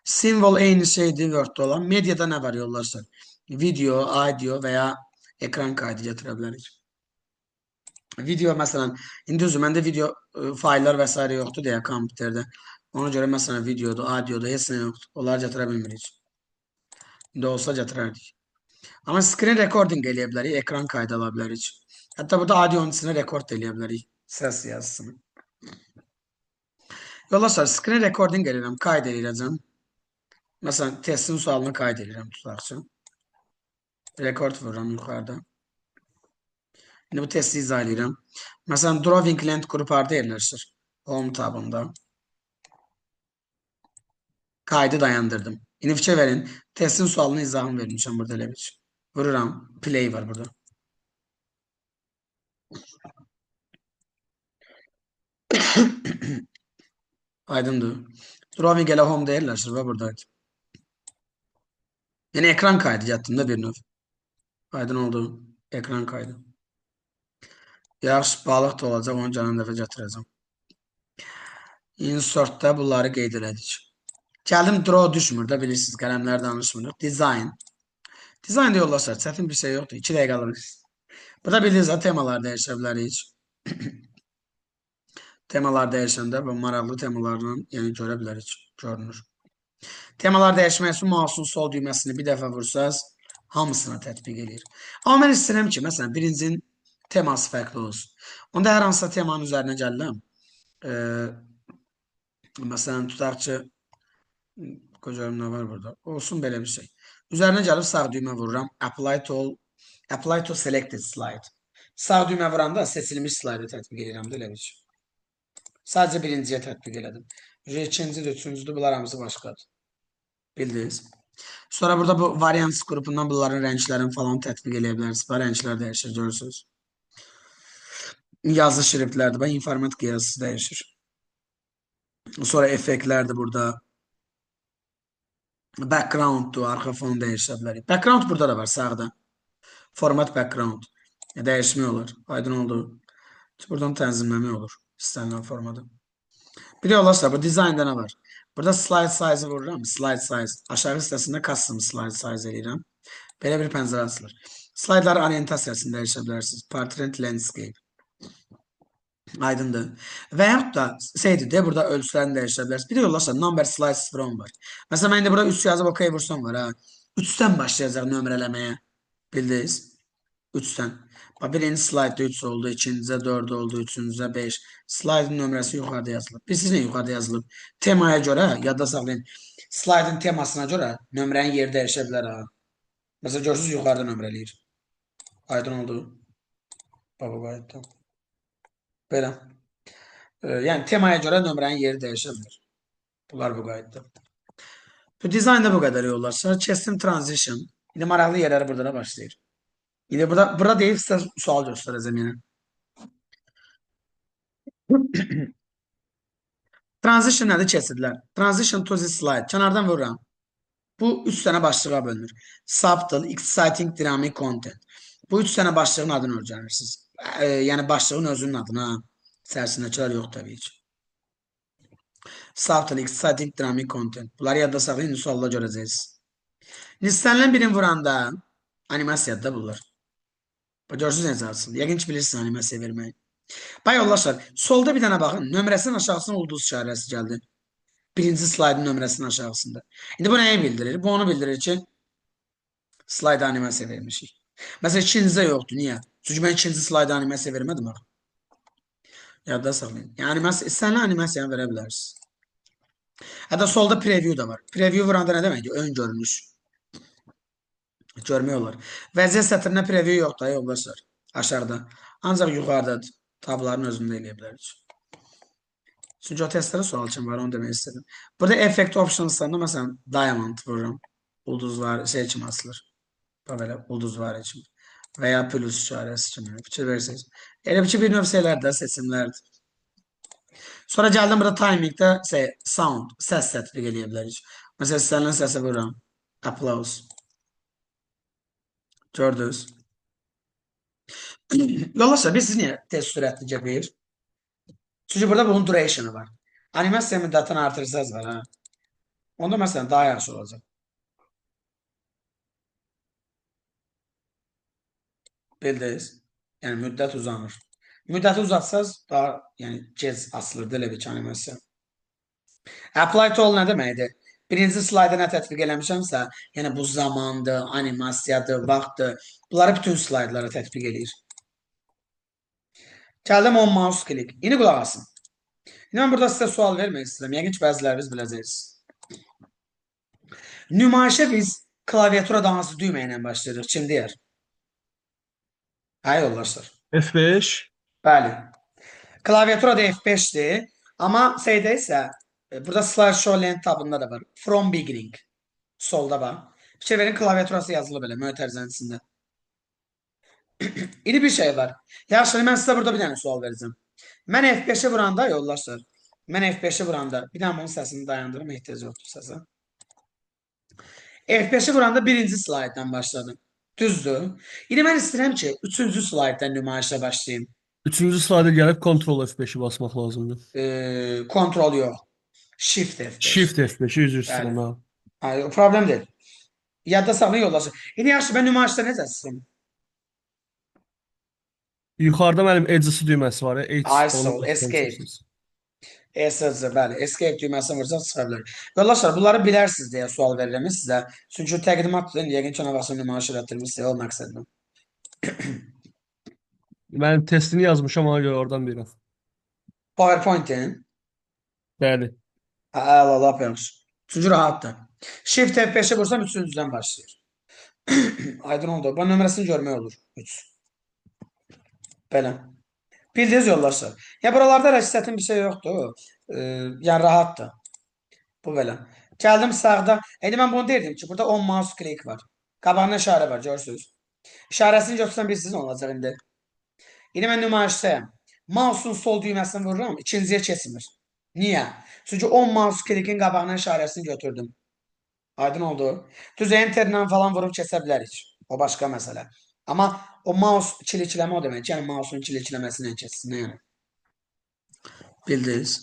Simvol eyni şeydir Word-da olan. Mediada nə var yoldaşlar? Video, audio və ya ekran kaydı gətirə bilərik. Video məsələn, indi düzdür, məndə video fayllar və s. yoxdur deyə kompüterdə. Ona görə məsələn videoda, audioda heç nə yoxdur. Onları gətirə bilmirik. İndi olsa gətirərdik. Amma screen recording eləyə bilərik, ekran kaydı ala bilərik. Hətta burada audionun içinə rekord eləyə bilərik, səs yazısını. Yoldaşlar, screen recording eləyirəm, kaydı eləyəcəm. Məsələn, testin sualını kaydı eləyirəm, tutaq ki. Rekord vururam yuxarıda. İndi bu testi izah edirəm. Məsələn, drawing length qrup harda yerləşir? Home tabında. Kaydı dayandırdım. İndi fikir verin. Testin sualını izahını vermişəm burada elə bir. Vururam. Play var burada. Aydındır. Drawing elə home'da yerləşir və buradaydı. Yəni ekran kaydı yatdığında bir növ. Aydın oldu. Ekran kaydı. Yaxşı, balıq da olacaq, onu gələn dəfə gətirəcəm. Insertdə bunları qeyd elədik. Gəldim, draw düşmür də, bilirsiniz, qələmlər danışmırıq. Design. Design'da yoldaşlar, çətin bir şey yoxdur. 2 dəqiqə alırıq. Burada bildiniz, temalar dəyişə bilərik. Temalar dəyişəndə bu maraqlı temalarla yəni görə bilərik, görünür. Temalar dəyişmək üçün mouse'un sol düyməsini bir dəfə vursaz, hamısına tətbiq edir. Amma mən istəyirəm ki, məsələn, birincinin teması fərqli olsun. Onda hər hansısa temanın üzərinə gəlirəm. Məsələn, tutaq ki, qocalarım nə var burada? Olsun belə bir şey. Üzərinə gəlib sağ düymə vururam. Apply to selected slide. Sağ düymə vuranda seçilmiş slaydı tətbiq edirəm də elə bir şey. Sadəcə birinciyə tətbiq elədim. İkincidir, üçüncüdür, bunlar hamısı başqadır. Bildiniz. Sonra burada bu variants qrupundan bunların rənglərini falan tətbiq eləyə bilərsiniz. Bu rənglər dəyişir, görürsünüz. Yazı şriftlərdir, bax, informatika yazısı dəyişir. Sonra effektlərdir burada. Backgrounddur, arxa fonu dəyişə bilərik. Background burada da var, sağda. Format background. Dəyişmək olur. Aydın oldu. Buradan tənzimləmək olur. İstənilən formada. Bir de olarsa bu dizaynda nə var? Burada slide size vururam. Slide size. Aşağı hissəsində custom slide size eləyirəm. Belə bir pəncərə açılır. Slaytların orientasiyasını dəyişə bilərsiniz. Portrait landscape. Aydındır. Və yaxud da şeydir de burada ölçülərini dəyişə bilərsiniz. Bir de yollarsa number slides from var. Məsələn, mən indi burada 3 yazıb OK vursam var ha. 3-dən başlayacaq nömrələməyə. Bildiniz? 3-dən. Birinci slaytda 3 oldu, ikincidə 4 oldu, üçüncüdə 5. Slaydın nömrəsi yuxarıda yazılıb. Bilirsiniz nə yuxarıda yazılıb? Temaya görə, yadda saxlayın. Slaydın temasına görə nömrənin yeri dəyişə bilər ha. Məsələn, görürsünüz yuxarıda nömrələyir. Aydın oldu. Baba qayıtdı. Belə. Yəni temaya görə nömrənin yeri dəyişə bilər. Bunlar bu qaydada. Bu dizaynda bu qədər yollar. Custom transition. İndi maraqlı yerləri burada da başlayır. İndi burada deyib sizə sual göstərəcəm yəni. Transition nədir? Kəsidlər. Transition to the slide. Kənardan vururam. Bu 3 dənə başlığa bölünür. Subtle, exciting, dynamic content. Bu 3 dənə başlığın adını öyrənirsiniz. Yəni başlığın özünün adını. İçərisindəkilər yox təbii ki. Subtle, exciting, dynamic content. Bunları yadda saxlayın, sualda görəcəksiniz. İstənilən birini vuranda animasiyada bunlar. Görürsünüz necə açılır. Yəqin ki bilirsiniz animasiya verməyi. Bay yoldaşlar, solda bir dənə baxın. Nömrəsinin aşağısına ulduz işarəsi gəldi. Birinci slaydın nömrəsinin aşağısında. İndi bu nəyi bildirir? Bu onu bildirir ki slayda animasiya vermişik. Məsələn, ikincidə yoxdur. Niyə? Çünki mən ikinci slayda animasiya vermədim axı. Yadda saxlayın. Yəni istənilən animasiyanı verə bilərsiniz. Hətta solda preview da var. Preview vuranda nə deməkdir? Ön görünüş. Görmək olar. Vəziyyət sətrinə preview yoxdur, yoldaşlar. Aşağıda. Ancaq yuxarıdadır. Tabların özündə eləyə bilərik. Çünki o testlərə sual üçün var, onu demək istədim. Burada effect optionslarında məsələn diamond vururam. Ulduzlar şey kimi asılır. Belə ulduz var kimi. Və ya plus işarəsi kimi. Fikir verirsiniz. Elə bir növ şeylərdir, seçimlərdir. Sonra gəldim burada timingdə sound, səs tətbiq eləyə bilərik. Məsələn, istənilən səsə vururam. Applause. Gördünüz. Yoldaşlar, biz siz niyə tez sürətli gəbir? Çünki burada bunun duration'ı var. Animasiya müddətini artırsaz var ha. Onda məsələn daha yaxşı olacaq. Bildiniz? Yəni müddət uzanır. Müddəti uzatsaz daha yəni gec asılır elə bir animasiya. Apply to all nə deməkdir? Birinci slayda nə tətbiq eləmişəmsə, yəni bu zamandır, animasiyadır, vaxtdır. Bunları bütün slaydlara tətbiq eləyir. Gəldim on mouse click. İndi qulaq asın. İndi mən burada sizə sual vermək istəyirəm. Yəqin ki bəziləriniz biləcəksiniz. Nümayişə biz klaviaturada hansı düymə ilə başlayırıq? Kim deyər? Hə, yoldaşlar. F5. Bəli. Klaviaturada F5'dir. Amma şeydə isə burada slideshow lent tabında da var. From beginning. Solda var. Fikir verin, klaviaturası yazılı belə mötərizənisində. İndi bir şey var. Yaxşı, mən sizə burada bir dənə sual verəcəm. Mən F5'i vuranda yoldaşlar. Mən F5'i vuranda bir dənə bunun səsini dayandırım, ehtiyac yoxdur səsə. F5'i vuranda birinci slayddan başladım. Düzdür. İndi mən istəyirəm ki, üçüncü slayddan nümayişə başlayayım. Üçüncü slayda gəlib Ctrl F5'i basmaq lazımdır. Kontrol yox. Shift F5. Shift F5'i üzr istəyirəm ha. Hayır, problem deyil. Yadda saxlayın yoldaşlar. İndi yaxşı, mən nümayişdə necə istəyirəm? Yuxarıda mənim edges düyməsi var. Ay, sol, escape. ESC, bəli, escape düyməsini vuracaq çıxa bilər. Yoldaşlar, bunları bilərsiniz deyə sual verirəm sizə. Çünki təqdimatdır, yəqin ki, ona vaxtında nümayiş elətdirmişsiniz, o məqsədlə. Mənim testini yazmışam, ona görə oradan bilirəm. PowerPoint-in? Bəli. Əla, lap yaxşı. Çünki rahatdır. Shift F5'i vursam üçüncüdən başlayır. Aydın oldu. Bu nömrəsini görmək olur. 3. Belə. Bildiniz yoldaşlar. Ya buralarda rəksətin bir şey yoxdur. Yəni rahatdır. Bu belə. Gəldim sağda. İndi mən bunu deyirdim ki, burada on mouse click var. Qabağında işarə var, görürsünüz. İşarəsini göstərən bilirsiniz nə olacaq indi. İndi mən nümayişdəyəm. Mouse'un sol düyməsini vururam, ikinciyə keçmir. Niyə? Çünki on mouse clickin qabağına işarəsini götürdüm. Aydın oldu. Düz enterlə falan vurub keçə bilərik. O başqa məsələ. Amma o mouse kilikləmə o demək. Yəni mouse'un kilikləməsindən keçsin. Yəni. Bildiniz.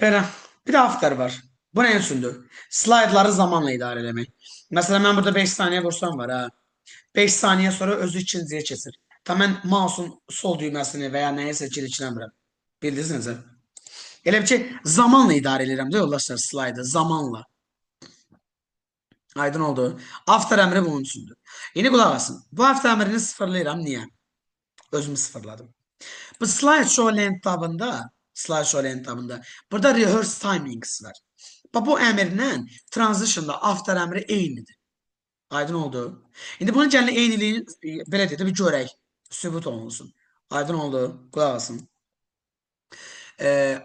Belə. Bir də after var. Bu nə üçündür? Slaydları zamanla idarə eləmək. Məsələn, mən burada 5 saniyə vursam var ha. 5 saniyə sonra özü ikinciyə keçir. Ta mən mouse'un sol düyməsini və ya nəyisə kilitləmirəm. Bildiniz necə? Elə bir ki, zamanla idarə edirəm də yoldaşlar slaydı, zamanla. Aydın oldu. After əmri bunun üçündür. İndi qulaq asın. Bu after əmrini sıfırlayıram. Niyə? Özümü sıfırladım. Bu slideshow lent tabında burada rehearse timings var. Bu əmrlə transitionda after əmri eynidir. Aydın oldu. İndi bunun gəlin eyniliğini belə deyək də bir görək. Sübut olunsun. Aydın oldu. Qulaq asın.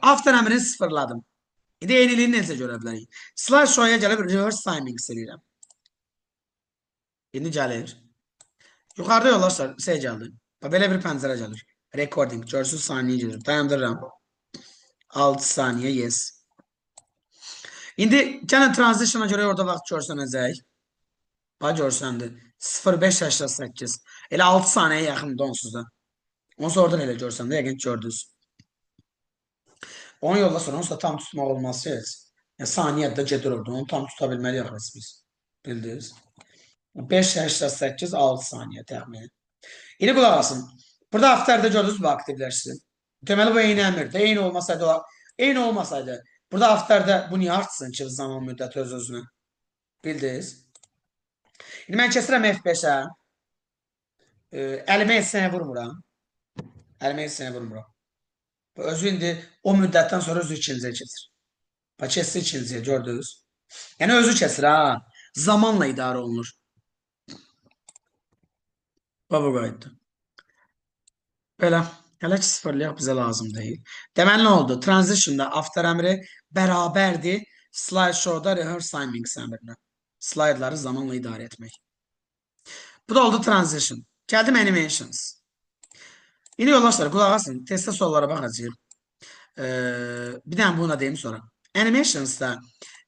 After əmrini sıfırladım. İndi eyniliğini necə görə bilərik? Slideshow'a gəlib reverse timings eləyirəm. İndi gəlir. Yuxarıda yollar şey gəldi. Belə bir pəncərə gəlir. Recording. Görsün saniyə gedir. Dayandırıram. 6 saniyə yes. İndi gəlin transition'a görə orada vaxt görsənəcək. Bax görsəndi. 0588. Elə 6 saniyə yaxındır onsuz da. Onsuz oradan elə görsəndə yəqin gördünüz. Onu yolla sonra onsuz da tam tutmaq olmazsa heç. Yəni saniyədə gedir orada. Onu tam tuta bilməliyik biz. Bildiniz? 588 6 saniyə təxminən. İndi qulaq asın. Burada afterdə gördünüz bu aktivləşsin. Deməli bu eyni əmrdir. Eyni olmasaydı burada afterdə bu niyə artsın ki zaman müddəti öz-özünə? Bildiniz? İndi mən keçirəm F5-ə. Əlimə heç sənə vurmuram. Əlimə heç sənə vurmuram. Özü indi o müddətdən sonra özü ikinciyə keçir. Bax keçsin ikinciyə gördünüz. Yəni özü keçir ha. Zamanla idarə olunur. Bu qayıtdı. Belə. Hələ ki sıfırlayaq bizə lazım deyil. Deməli nə oldu? Transition'da after əmri bərabərdir slideshow'da rehearse timings əmrinə. Slaytları zamanla idarə etmək. Bu da oldu transition. Gəldim animations. İndi yoldaşlar qulaq asın. Testdə suallara baxacağıq. Bir dənə buna deyim sonra. Animations'da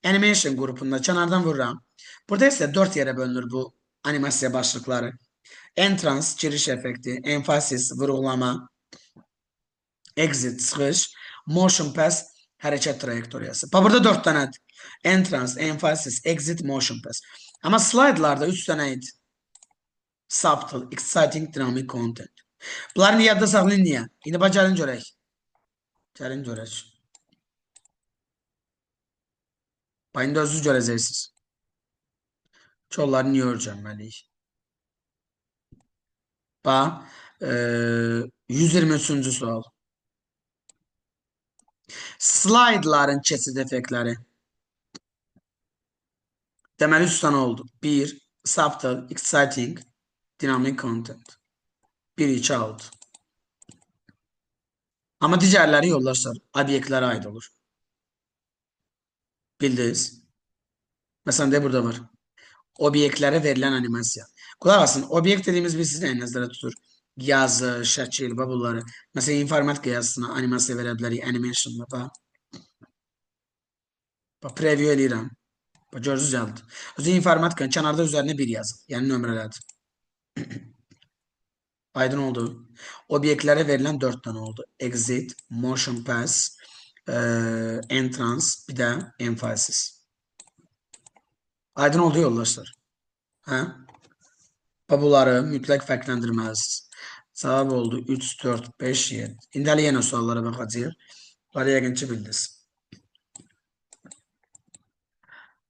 animation qrupunda kənardan vururam. Burada isə 4 yerə bölünür bu animasiya başlıqları. Entrance, giriş effekti, emphasis, vurğulama, exit, çıxış, motion pass, hərəkət trayektoriyası. Burada 4 dənədir. Entrance, emphasis, exit, motion pass. Amma slaytlarda 3 dənə idi. Subtle, exciting, dynamic content. Bunları yadda saxlayın niyə? İndi bax gəlin görək. Gəlin görək. Bax indi özünüz görəcəksiniz. Ki onları niyə öyrənməliyik? Bax 123-cü sual. Slaytların keçid effektləri. Deməli 3 dənə oldu. 1. Subtle, exciting, dynamic content. 1, 2, 6. Amma digərləri yoldaşlar obyektlərə aid olur. Bildiniz? Məsələn de burada var. Obyektlərə verilən animasiya. Qulaq asın, obyekt dediyimiz biz sizin əlinizdə tutur. Yazı, şəkil və bunları. Məsələn, informatika yazısına animasiya verə bilərik, animationla. Bax, preview eləyirəm. Bax, gördünüz gəldi. Özü informatikanın kənarda üzərinə 1 yazın. Yəni nömrələdir. Aydın oldu. Obyektlərə verilən 4 dənə oldu. Exit, motion pass, entrance, bir də emphasis. Aydın oldu yoldaşlar. Hə? Bunları mütləq fərqləndirməlisiniz. Cavab oldu 3, 4, 5, 7. İndi hələ yenə suallara baxacağıq. Bunları yəqin ki bildiniz.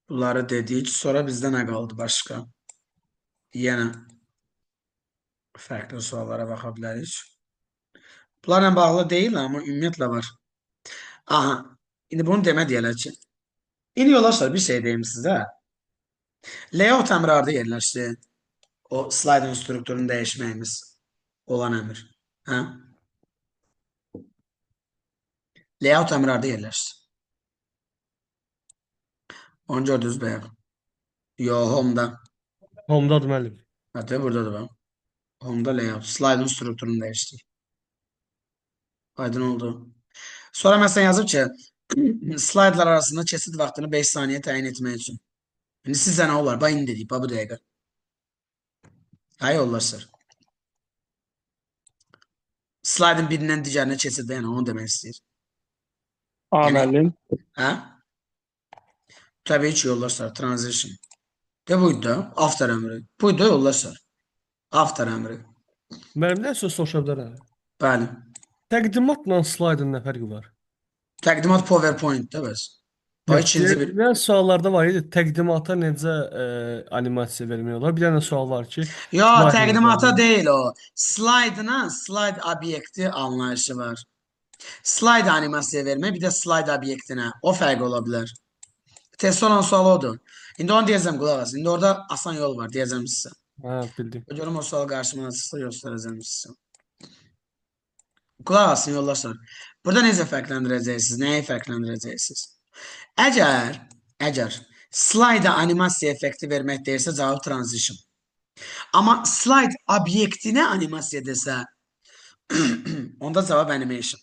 Bunları dedik. Sonra bizdə nə qaldı başqa? Yenə fərqli suallara baxa bilərik. Bunlarla bağlı deyil, amma ümumiyyətlə var. Aha. İndi bunu demə deyələr ki. İndi yoldaşlar bir şey deyim sizə. Layout əmri harada yerləşdi? O slaydın strukturunu dəyişməyimiz olan əmr. Hə? Layout əmri harada yerləşdi? Onu gördünüz bəyəm. Yo, Home'da. Home'dadır müəllim. Hətta buradadır bəyəm. Home'da layout. Slaydın strukturunu dəyişdik. Aydın oldu. Sonra məsələn yazıb ki, slaydlar arasında keçid vaxtını 5 saniyə təyin etmək üçün. İndi sizə nə olar? Bax indi dedik, bax bu dəqiqə. Hə yoldaşlar. Slaydın birindən digərinə keçid, yəni onu demək istəyir. A Yəni, müəllim. hə? Təbii ki, yoldaşlar, transition. De buydu da, after əmri. Buydu da yoldaşlar, after əmri. Müəllimdən söz soruşa bilərəm. Bəli. Təqdimatla slaydın nə fərqi var? Təqdimat PowerPoint-də bəs. Bax, Yox, ikinci bir. deyilən suallarda var idi, təqdimata necə animasiya vermək olar? Bir dənə sual var ki, Yo, slayd necə təqdimata animasiya? deyil o. Slaydına slayd obyekti anlayışı var. Slayd animasiya vermək, bir də slayd obyektinə. O fərq ola bilər. Test olan sual odur. İndi onu deyəcəm, qulaq as. İndi orada asan yol var, deyəcəm sizə. Hə, bildim. Görüm o sual qarşıma çıxsa göstərəcəm sizə. Qulaq asın yoldaşlar. Burada necə fərqləndirəcəksiniz? Nəyi fərqləndirəcəksiniz? Əgər slayda animasiya effekti vermək deyirsə, cavab transition. Amma slayd obyektinə animasiya desə, onda cavab animation.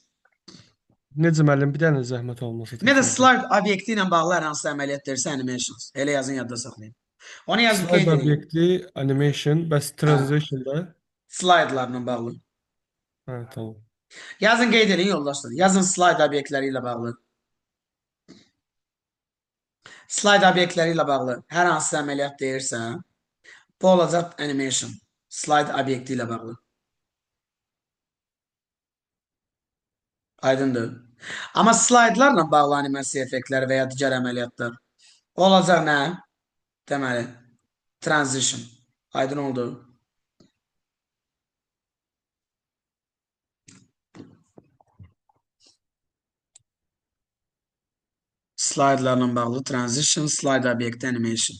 Necə müəllim, bir dənə zəhmət olmasa Nə də təkrar. slayd obyekti ilə bağlı hər hansı əməliyyat deyirsə animations. Elə yazın, yadda saxlayın. Onu yazıb Slayd qeyd edin. obyekti, animation, bəs transition-da? Slaydlarla bağlı. Hə, tamam. Yazın, qeyd edin yoldaşlar. Yazın slayd obyektləri ilə bağlı. Slayd obyektləri ilə bağlı hər hansı əməliyyat deyirsə, bu olacaq animation. Slayd obyekti ilə bağlı. Aydındır. Amma slaydlarla bağlı animasiya effektləri və ya digər əməliyyatlar olacaq nə? Deməli, transition. Aydın oldu. Slaydlarla bağlı transition, slide obyekti animation.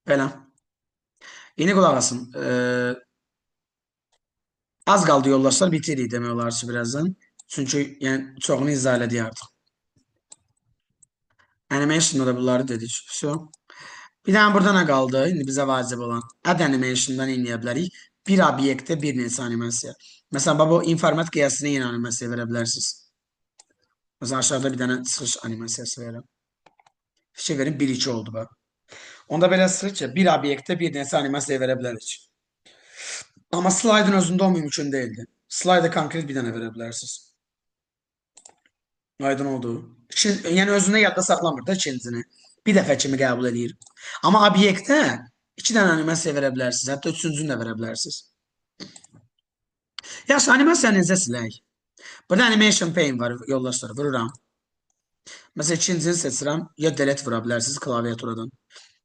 Belə. İndi qulaq asın. Az qaldı yoldaşlar, bitiririk demək olar ki, birazdan. Çünki yəni, çoxunu izah elədik artıq. Animation'da da bunları dedik. So. Bir dənə burada nə qaldı? İndi bizə vacib olan. Add animation'dan eləyə bilərik. Bir obyektə bir neçə animasiya. Məsələn, bu informatik qiyasına yenə animasiya verə bilərsiniz. Məsələn, aşağıda bir dənə çıxış animasiyası verirəm. Fikir verin, 1-2 oldu bu. Onda belə çıxır ki, bir obyektə bir neçə animasiya verə bilərik. Amma slaydın özündə o mümkün deyildi. Slayda konkret bir dənə verə bilərsiniz. Aydın oldu. Yəni özündə yadda saxlamır da ikincini. Bir dəfə kimi qəbul edir. Amma obyektə 2 dənə animasiya verə bilərsiniz. Hətta üçüncünü də verə bilərsiniz. Yaxşı, animasiya necə silək? Burada animation pane var, yoldaşlar. Vururam. Məsələn, ikincini seçirəm. Ya delete vura bilərsiniz klaviaturadan.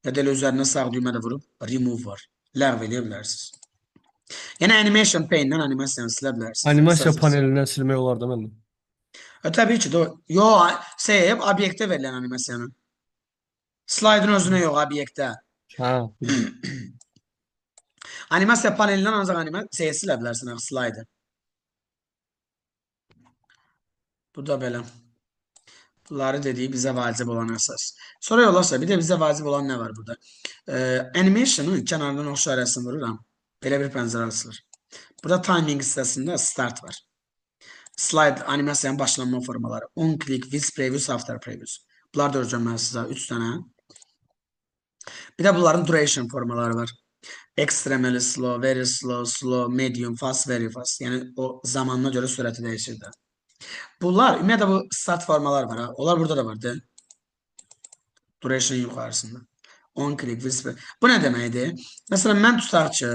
Ya da elə üzərinə sağ düymə də vurub remove var. Ləğv edə bilərsiniz. Yəni animation pane-dən animasiyanı silə bilərsiniz. Animasiya panelindən silmək olar da müəllim. Təbii ki, yox, obyektə verilən animasiyanı. Slaydın özünə yox, obyektə. Hə, bildim. Animasiya panelindən ancaq animasiya silə bilərsən, slaydı. Bu da belə. Bunları dediyi bizə vacib olan əsas. Sonra yollarsa, bir də bizə vacib olan nə var burada? Animation'ın kənarından ox işarəsini vururam. Belə bir pəncərə açılır. Burada timing hissəsində start var. Slide animasiyanın başlanma formaları. On click, with previous, after previous. Bunlar da öyrənməli sizə 3 dənə. Bir də bunların duration formaları var. Extremely slow, very slow, slow, medium, fast, very fast. Yəni o zamanına görə sürəti dəyişir də. Bunlar, ümumiyyətlə bu start formalar var. Ha? Onlar burada da var. De. Duration yuxarısında. On click, whisper. Bu nə deməkdir? Məsələn, mən tutaq ki,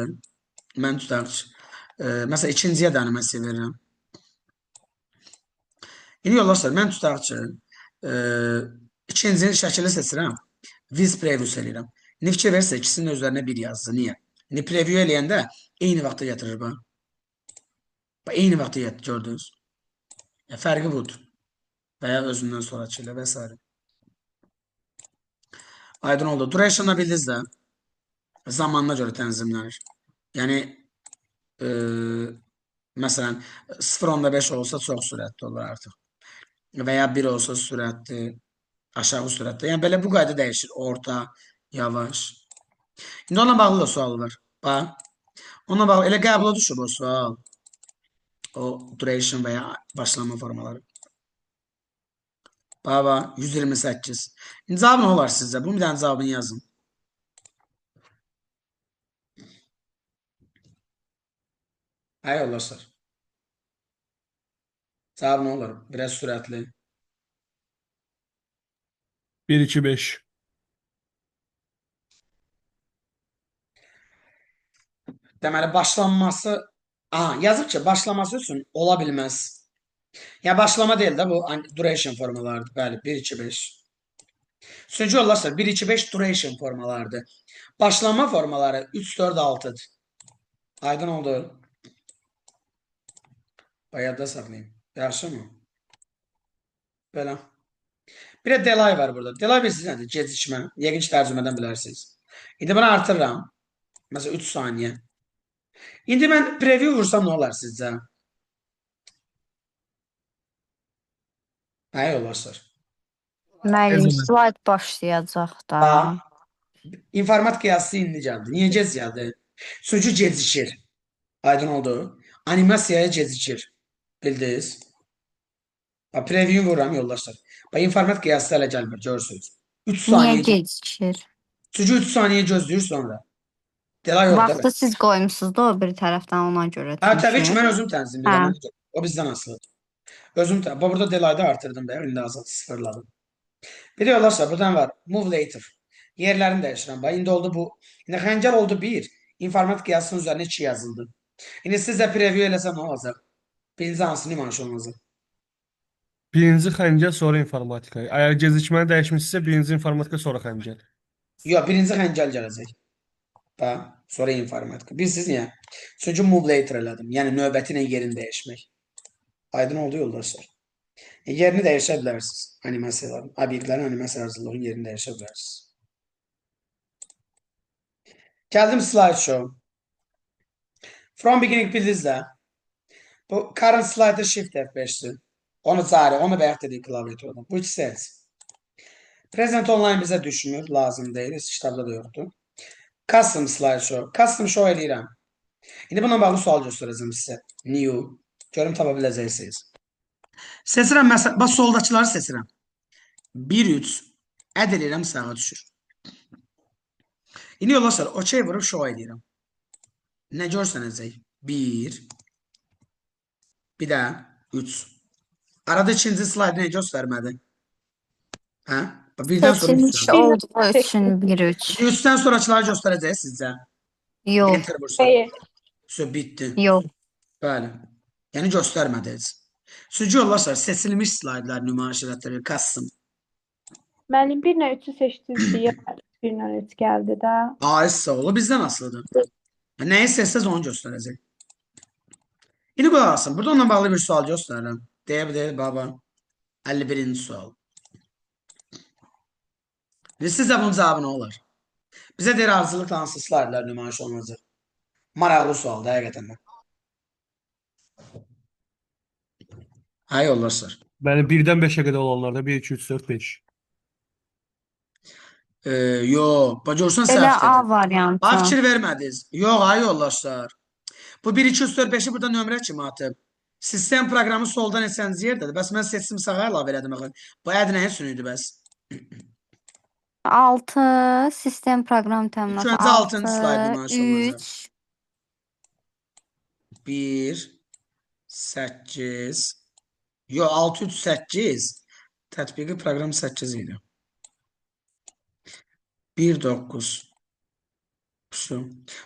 məsələn, ikinciyə də animasiya verirəm. İndi yoldaşlar, mən tutaq ki, ikinci şəkili seçirəm. With previous eləyirəm. İndi fikir verirsə, ikisinin üzərinə bir yazdı. Niyə? İndi preview eləyəndə eyni vaxta gətirir. Eyni vaxta gətirir, gördünüz. Fərqi budur. Və ya özündən sonraki ilə və s. Aydın oldu. Duration'ı bildiniz də zamanına görə tənzimlənir. Yəni məsələn 0.5 olsa çox sürətli olur artıq. Və ya 1 olsa sürətli, aşağı sürətli. Yəni belə bu qayda dəyişir. Orta, yavaş. İndi onunla bağlı da sual var. Bax. Onunla bağlı elə qəbula düşüb o sual. O duration və ya başlama formaları. Baba 128. İndi cavab nə olar sizcə? Bunun bir dənə cavabını yazın. Hə yoldaşlar. Cevap ne olur? Biraz süratli. 1, 2, 5. Deməli başlanması yazıb ki, başlaması üçün ola bilməz. Ya başlama deyil də bu duration formalarıdır. Bəli, 1 2 5. Üçüncü yoldaşlar 1 2 5 duration formalarıdır. Başlama formaları 3 4 6'dır. Aydın oldu. Bayaqda saxlayayım. Yaxşı mı? Belə. Bir de delay var burada. Delay bilirsiniz nədir? Gecikmə. Yəqin ki, tərcümədən bilərsiniz. İndi bunu artırıram. Məsələn 3 saniyə. İndi mən preview vursam nə olar sizcə? Hə, yoldaşlar. Müəllim Tez slayd başlayacaq da. Bax, informatika yazısı indi gəldi. Niyə gec gəldi? Çünki gecikir. Aydın oldu. Animasiyaya gecikir. Bildiniz? Bax, preview vururam yoldaşlar. Bax, informatika yazısı hələ gəlmir, görürsünüz. 3 Niyə saniyə. gecikir? Çünki 3 saniyə gözləyir sonra. Delay yoxdur. Vaxtı siz qoymusunuz da o bir tərəfdən ona görə Hə, təbii ki, düşür. mən özüm tənzimləyirəm. Hə. O bizdən asılıdır. Burada delayda artırdım da, indi azad sıfırladım. Bir de yoldaşlar buradan var. Move later. Yerlerini değiştirəm. Bax, indi oldu bu. İndi xəncər oldu 1. İnformatik yazısının üzerine 2 yazıldı. İndi siz də preview eləsəm nə olacaq? Birinci hansı nümayiş olunacaq? Birinci xəncər, sonra informatika. Əgər gecikməni dəyişmişsə, birinci informatika, sonra xəncər. Yox, birinci xəncər gələcək. Bax, sonra informatika. Bilsiz niyə? Çünki move later elədim. Yəni növbəti ilə yerini dəyişmək. Aydın oldu yoldaşlar. Yerini dəyişə bilərsiniz. Animasiyaların, obyektlərin animasiya arzuluğun yerini dəyişə bilərsiniz. Gəldim slideshow. From beginning bildiniz də. Bu current slider shift F5'ti. Onu cari, onu bayaq dedik klaviaturada. Bu ikisi heç. Present online bizə düşmür, lazım deyil. Heç kitabda da yoxdur. Custom slideshow. Custom show eləyirəm. İndi bununla bağlı sual göstərəcəm sizə. New. Görüm tapa biləcəksiniz. Seçirəm məsələn, bax soldakıları seçirəm. 1 3 add eləyirəm, sağa düşür. İndi yoldaşlar, OK vurub show eləyirəm. Nə görsənəcək? 1 bir də 3. Arada ikinci slayd nə göstərmədi? Hə? Birdən sonra Seçilmiş olduğu üçün 1-3. 3-dən sonrakıları göstərəcək sizcə. Yox, Enter vursa. Hayır. Bitdi. yox. Bəli. Yəni göstərmədi heç. Çünki yoldaşlar, seçilmiş slaydlar nümayiş etdirir, custom. Müəllim 1 ilə 3-ü seçdiniz deyə 1 ilə 3 gəldi də. AS oğlu bizdən asılıdır. Nəyi seçsəz onu göstərəcək. İndi qulaq asın. Burada onunla bağlı bir sual göstərirəm. Deyil baba. 51-ci sual. Sizcə bunun cavabı nə olar? Bizə deyir arzulıqla hansı slaydlar nümayiş olunacaq? Maraqlı sualdır, həqiqətən də. Hə, yoldaşlar. Yəni 1-dən 5-ə qədər olanlarda 1, 2, 3, 4, 5. Yox, bax görsən Belə səhv A dedim. variantı. Bax fikir vermədiniz. Yox, ay yoldaşlar. Bu 1, 2, 3, 4, 5-i burada nömrə kimi atıb. Sistem proqramı soldan neçənci yerdədir? Bəs mən seçim sağa əlavə elədim. Bu əd nəyin üçünüydü bəs? 6 sistem proqram təminatı. İlk öncə 6-cı slayd nümayiş 3 1 8 Yox, 6 3 8 tətbiqi proqram 8 idi. 1 9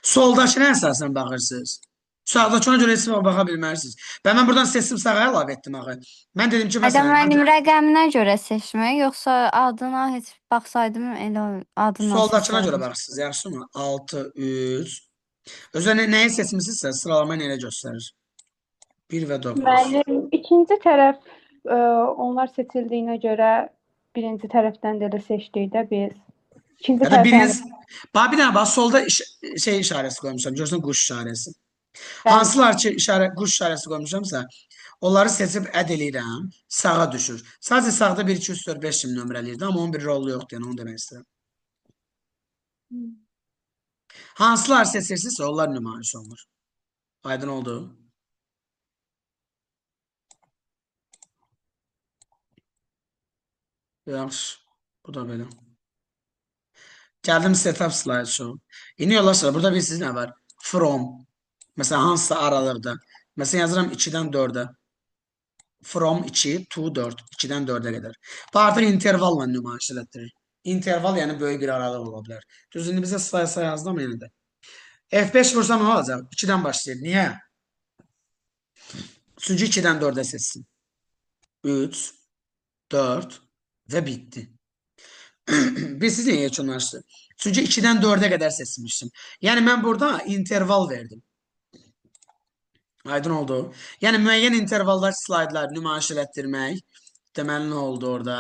Soldakına əsasən baxırsınız. Sağdakına görə heç baxa bilmərsiniz. Mən buradan seçim sağa əlavə etdim axı. Mən dedim ki, Adam məsələn, mənim rəqəminə görə seçmək, yoxsa adına heç baxsaydım elə adına soldakına görə baxırsınız, yaxşı mı? 6 3 Özünə nəyi seçmisinizsə sıralamayı elə göstərir. 1 və 9. Müəllim ikinci tərəf onlar seçildiyinə görə birinci tərəfdən də seçdik də biz. İkinci Ya da biriniz tərəfdən. bax bir dənə bax solda şey işarəsi qoymuşam. Görürsən quş işarəsi. Bəli. Hansılar ki quş işarəsi qoymuşamsa onları seçib əd eləyirəm, sağa düşür. Sadəcə sağda 1 2 3 4 5 kimi nömrələyirdi, amma onun bir rolu yoxdur, yəni onu demək istəyirəm. Hansılar seçirsinizsə onlar nümayiş olunur. Aydın oldu? Yaxşı. Bu da belə. Gəldim setup slideshow. İndi yoldaşlar, burada bilirsiniz nə var? From. Məsələn, hansısa aralıqda. Məsələn, yazıram 2-dən 4-ə. from 2 to 4. 2-dən 4-ə qədər. Bu artıq intervalla nümayiş etdirir. Interval yəni böyük bir aralıq ola bilər. Düz indi bizə say yazdım yenə də. F5 vursam nə olacaq? 2-dən başlayır. Niyə? Çünki 2-dən 4-ə seçsin. 3, 4 və bitdi. Biz sizin yekunlaşdı. Çünki 2-dən 4-ə qədər seçmişdim. Yəni mən burada interval verdim. Aydın oldu. Yəni müəyyən intervallar slaydlar nümayiş etdirmək. Deməli nə oldu orada?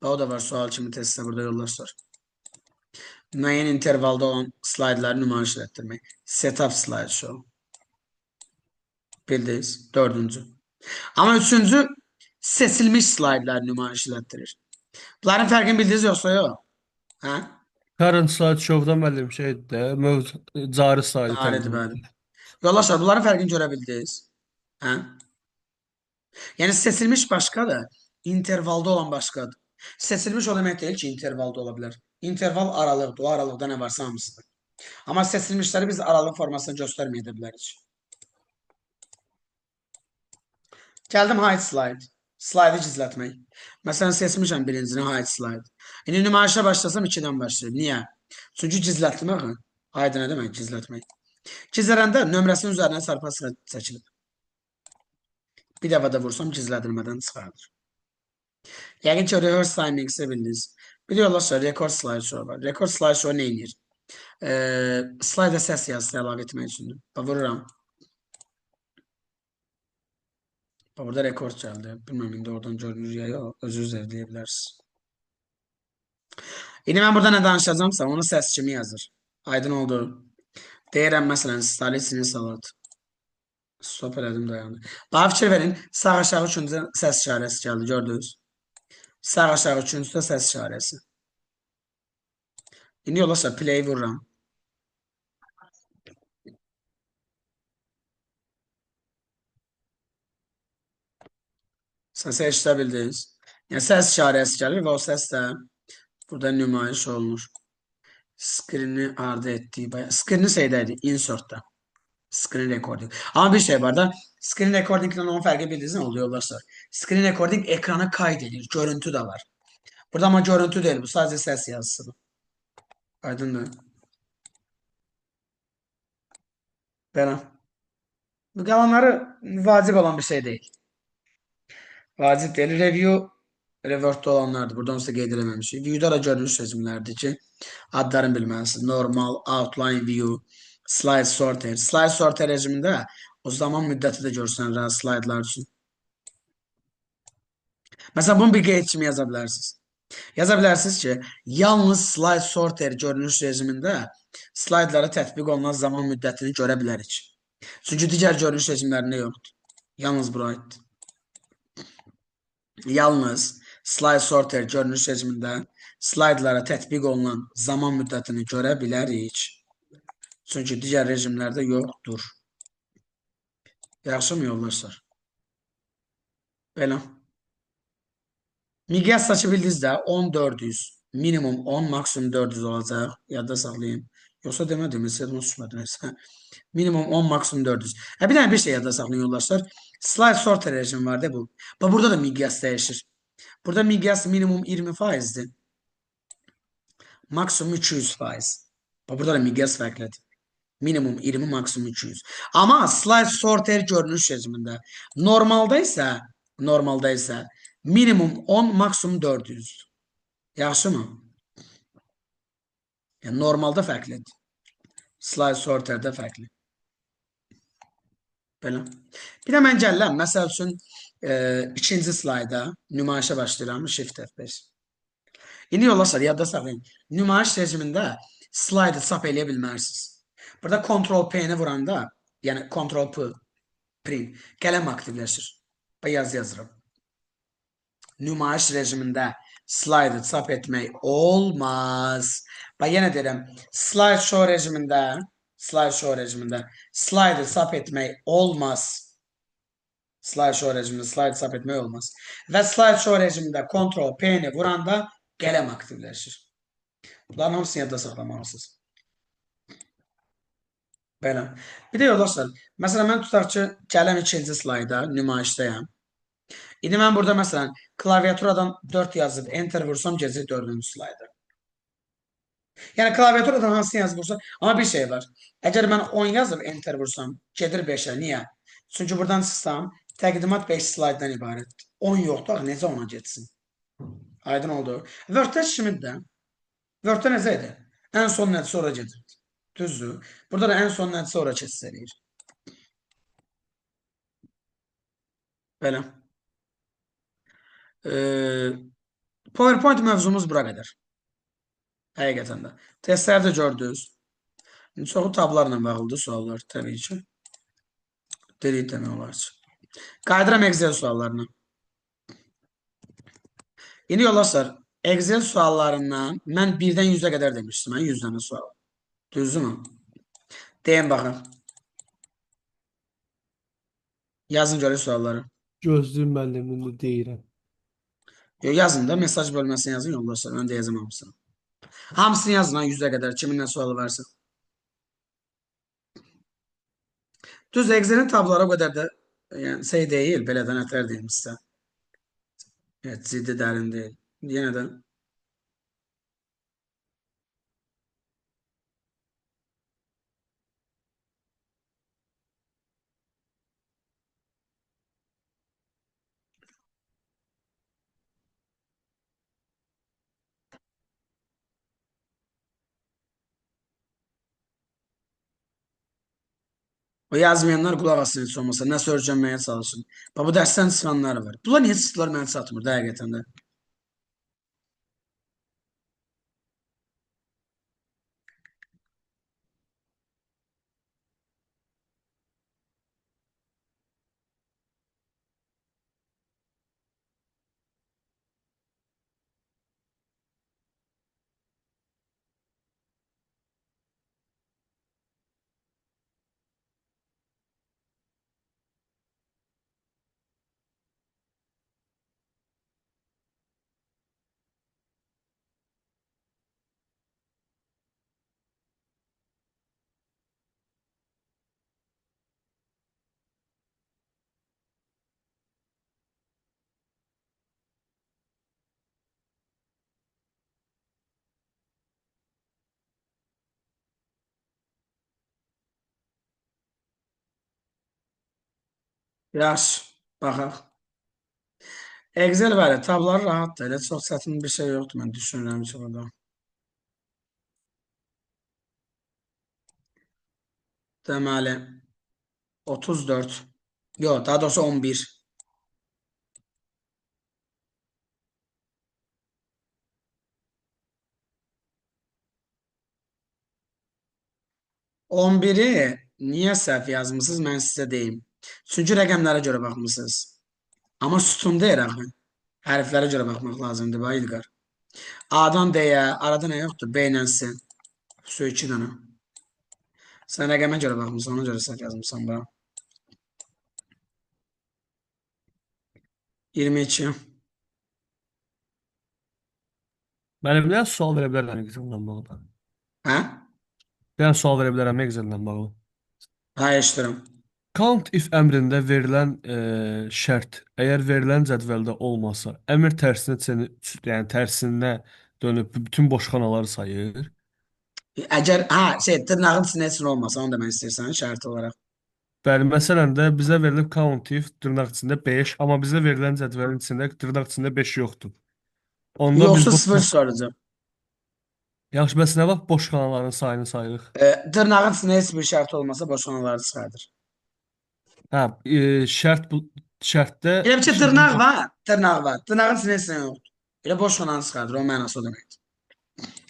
O da var sual kimi testdə burada yollaşır. Müəyyən intervalda olan slaydları nümayiş etdirmək. Setup slideshow. Bildiniz. 4-cü. Amma 3-cü seçilmiş slaydlar nümayiş etdirir. Bunların fərqini bildiniz yoxsa yox? Hə? Current slideshow-da müəllim şeydir də, cari slaydı Alədir, təqdim bəli. edir. Yollaşır, bunların fərqini görə bildiniz. Hə? Yəni seçilmiş başqadır, intervalda olan başqadır. Seçilmiş o demək deyil ki, intervalda ola bilər. Interval aralıqdır, o aralıqda nə varsa hamısıdır. Amma seçilmişləri biz aralıq formasını göstərməyə də bilərik. Gəldim hide slide. Slaydı gizlətmək. Məsələn, seçmişəm birincini hide slide. İndi nümayişə başlasam 2-dən başlayır. Niyə? Çünki gizlətmək, hide nə demək? Gizlətmək. Gizlələndə nömrəsinin üzərinə çarpı sıra çəkilib. Bir dəfə də vursam gizlədilmədən çıxardır. Yəqin ki, reverse timing-i bildiniz. Bir də yollaşır, record slideshow var. Record slideshow nə edir? Slayda səs yazısı əlavə etmək üçündür. Vururam. Burada rekord gəldi. Bilməm, indi oradan görünür ya yox. Özünüz deyə bilərsiniz. İndi mən burada nə danışacağımsa, onu səs kimi yazır. Aydın oldu. Deyirəm, məsələn, Stalicini salat. Stop elədim, dayandı. Bax, fikir verin. Sağ aşağı üçüncü səs işarəsi gəldi, gördünüz. Sağ aşağı üçüncü də səs işarəsi. İndi yollaşa play vururam. Səsi eşidə bildiniz. Yəni, səs işarəsi gəlir və o səs də burada nümayiş olunur. Screen-i ardı etdiyi, screen-i şeydəydi, insertda. Screen recording. Amma bir şey var da, screen recording ilə onun fərqi bildiniz nə oldu yoldaşlar? Screen recording ekrana kayd edir, görüntü də var. Burada amma görüntü deyil, bu sadəcə səs yazısıdır. Aydındır. Belə. Bu qalanları vacib olan bir şey deyil. Vacib deyil. Review Revert olanlardır. Burada onsuz da qeyd eləməmişik. View'da da görünüş rejimlərdir ki, adlarını bilməlisiniz. Normal, outline view, slide sorter. Slide sorter rejimində o zaman müddəti də görsənir slaytlar üçün. Məsələn, bunu bir qeyd kimi yaza bilərsiniz. Yaza bilərsiniz ki, yalnız slide sorter görünüş rejimində slaytlara tətbiq olunan zaman müddətini görə bilərik. Çünki digər görünüş rejimlərində yoxdur. Yalnız bura aiddir. Yalnız slide sorter görünüş rejimində slaytlara tətbiq olunan zaman müddətini görə bilərik. Çünki digər rejimlərdə yoxdur. Yaxşı mı yoldaşlar? Belə. Miqyas saçı bildiniz də 10-400. Minimum 10, maksimum 400 olacaq. Yadda saxlayın. Yoxsa demədim, onu düşmədiniz. Minimum 10, maksimum 400. Bir dənə bir şey yadda saxlayın yoldaşlar. Slide sorter rejimi var da bu. Burada da miqyas dəyişir. Burada miqyas minimum 20%'dir. Maksimum 200%. Burada da miqyas fərqlidir. Minimum 20, maksimum 200. Amma slide sorter görünüş rejimində normalda isə minimum 10, maksimum 400. Yaxşı mı? Yəni normalda fərqlidir. Slide sorterdə fərqli. Belə. Bir də mən gəlirəm, məsəl üçün ikinci slayda nümayişə başlayıram, Shift F5. İndi yollaşar, yadda saxlayın. Nümayiş rejimində slaydı çap eləyə bilmərsiniz. Burada Ctrl-P-ni vuranda, yəni Ctrl-P, print, qələm aktivləşir. Bəyaz yazırım. Nümayiş rejimində slaydı çap etmək olmaz. Bax, yenə deyirəm, slideshow rejimində slaydı çap etmək olmaz. Slideshow rejimində slaydı çap etmək olmaz. Və slideshow rejimində Ctrl-P-ni vuranda qələm aktivləşir. Bunların hamısını yadda saxlamalısınız. Belə. Bir də yoldaşlar, məsələn, mən tutaq ki, gələm ikinci slayda, nümayişdəyəm. İndi mən burada məsələn klaviaturadan 4 yazıb enter vursam gecə 4-cü slayda. Yəni klaviaturadan hansı yazıb vursam, amma bir şey var. Əgər mən 10 yazıb enter vursam, gedir 5-ə. Niyə? Çünki buradan çıxsam, təqdimat 5 slayddan ibarətdir. 10 yoxdur, axı necə 10-a getsin? Aydın oldu. Word-də kimidir də? Word-də necə idi? Ən son nəticə ora gedir. Düzdür. Burada da ən son nəticə ora keçid eləyir. Belə. PowerPoint mövzumuz bura qədər. Həqiqətən də. Testlərdə gördünüz. Çoxu tablarla bağlıdır suallar təbii ki. Dedik demək olar ki. Qayıdıram Excel suallarına. İndi yoldaşlar, Excel suallarından mən 1-dən 100-ə qədər demişdim. 100 dənə sual. Düzdürmü? Deyin baxın. Yazın görək sualları. Gözlüyüm müəllimini deyirəm. Yazın da mesaj bölməsini yazın yoldaşlar. Mən deyəcəm hamısını. Hamısını yazın 100-ə qədər. Kimin nə sualı varsa. Düz Excel'in tabloları o qədər də yəni, deyil. Belədən ətər deyim sizə. Evet, ciddi dərin deyil. Yenə də. O yazmayanlar qulaq asın heç olmasa. Nəsə öyrənməyə çalışın. Bu dərsdən çıxanlar var. Bunlar niyə çıxdılar mənə çatmır da həqiqətən də. Yaxşı. Baxaq. Excel var ya, tabları rahatdır. Elə çox çətin bir şey yoxdur mən düşünürəm ki burada. Deməli 34. Yox, daha doğrusu 11. 11'i niyə səhv yazmısınız mən sizə deyim. Çünki rəqəmlərə görə baxmısınız. Amma sütun deyir axı. Hərflərə görə baxmaq lazımdır, bax İlqar. A-dan D-yə, arada nə yoxdur? B ilə C. Su 2 dənə. Sən rəqəmə görə baxmısan, ona görə səhv yazmısan bura. 22. Müəllimlər sual verə bilərəm Excel-lə bağlı. Hə? Bir sual verə bilərəm Excel-lə bağlı. Hə, eşidirəm. Count if əmrində verilən şərt əgər verilən cədvəldə olmasa, əmr yəni tərsinə dönüb bütün boş xanaları sayır. Əgər, dırnağın içində heç nə olmasa, onu demək istəyirsən şərt olaraq. Bəli, məsələn də bizə verilib count if dırnaq içində 5, amma bizə verilən cədvəlin içində dırnaq içində 5 yoxdur. Onda Yoxsa biz 0 soracaq. Yaxşı, bəs nə vaxt boş xanaların sayını sayırıq? Dırnağın içində heç bir şərt olmasa boş xanaları çıxardır. Hə, şərtdə Elə bir ki, dırnaq var. Dırnağın içində heç nə yoxdur. Elə boş xananı çıxardır, o mənası o deməkdir.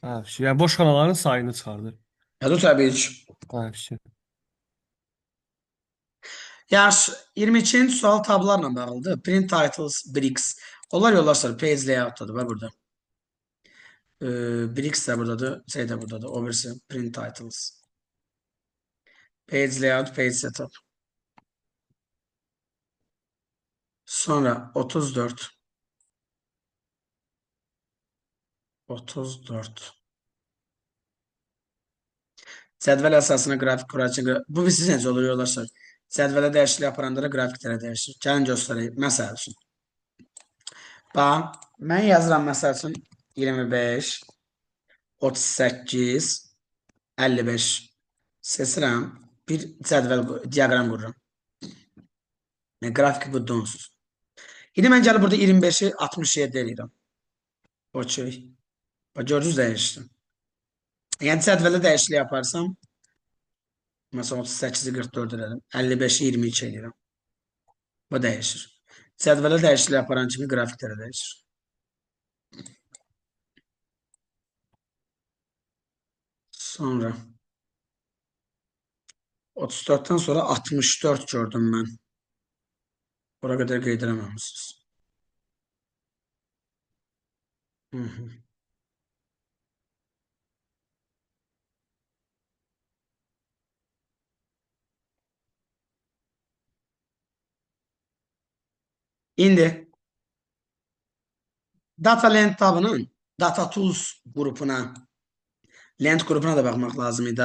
Hə, yəni boş xanaların sayını çıxardır. Hədə təbii ki. Hə, Yaxşı, 22-ci sual tablarla bağlıdır. Print titles, bricks. Onlar yoldaşlar, page layout-dadır, var burada. Bricks də buradadır, şey də buradadır. O birisi, print titles. Page layout, page setup. Sonra 34. 34. Cədvəl əsasına qrafik qurarkən, bu bir sizin necə olur yoldaşlar? Cədvələ dəyişiklik aparanda da qrafiklərə dəyişir. Gəlin göstəreyim, məsəl üçün. Bax, mən yazıram məsəl üçün 25, 38, 55 seçirəm. Bir cədvəl, diaqram qururam. Qrafik bu donsuz. İndi mən gəlib burada 25-i 67 eləyirəm. Okey. Bax, gördünüz dəyişdim. Yəni cədvələ dəyişiklik yaparsam, məsələn 38-i 44 edirəm. 55-i 22 eləyirəm. Bu dəyişir. Cədvələ dəyişiklik yaparan kimi qrafiklərə dəyişir. Sonra 34-dən sonra 64 gördüm mən. Bura qədər qeyd eləməmişsiniz. Hı -hı. İndi Data Lent tabının Data Tools qrupuna, Lent qrupuna da baxmaq lazım idi.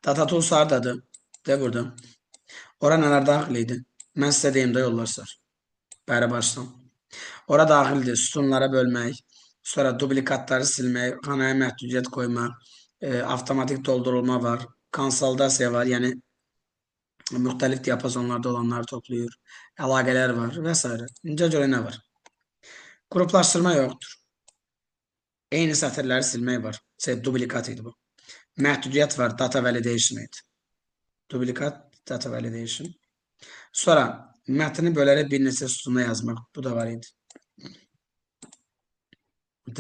Data Tools hardadır? De burada. Ora nələr daxil idi? Mən sizə deyim də yollar. Bəri başdan. Ora daxildir. Sütunlara bölmək, sonra duplikatları silmək, xanaya məhdudiyyət qoymaq, avtomatik doldurulma var, konsolidasiya var, yəni müxtəlif diapazonlarda olanları toplayır, əlaqələr var və s. İncə görə nə var? Qruplaşdırma yoxdur. Eyni sətirləri silmək var. Duplikat idi bu. Məhdudiyyət var, data validation idi. Duplikat, data validation. Sonra mətni bölərək bir neçə sütuna yazmaq. Bu da var idi.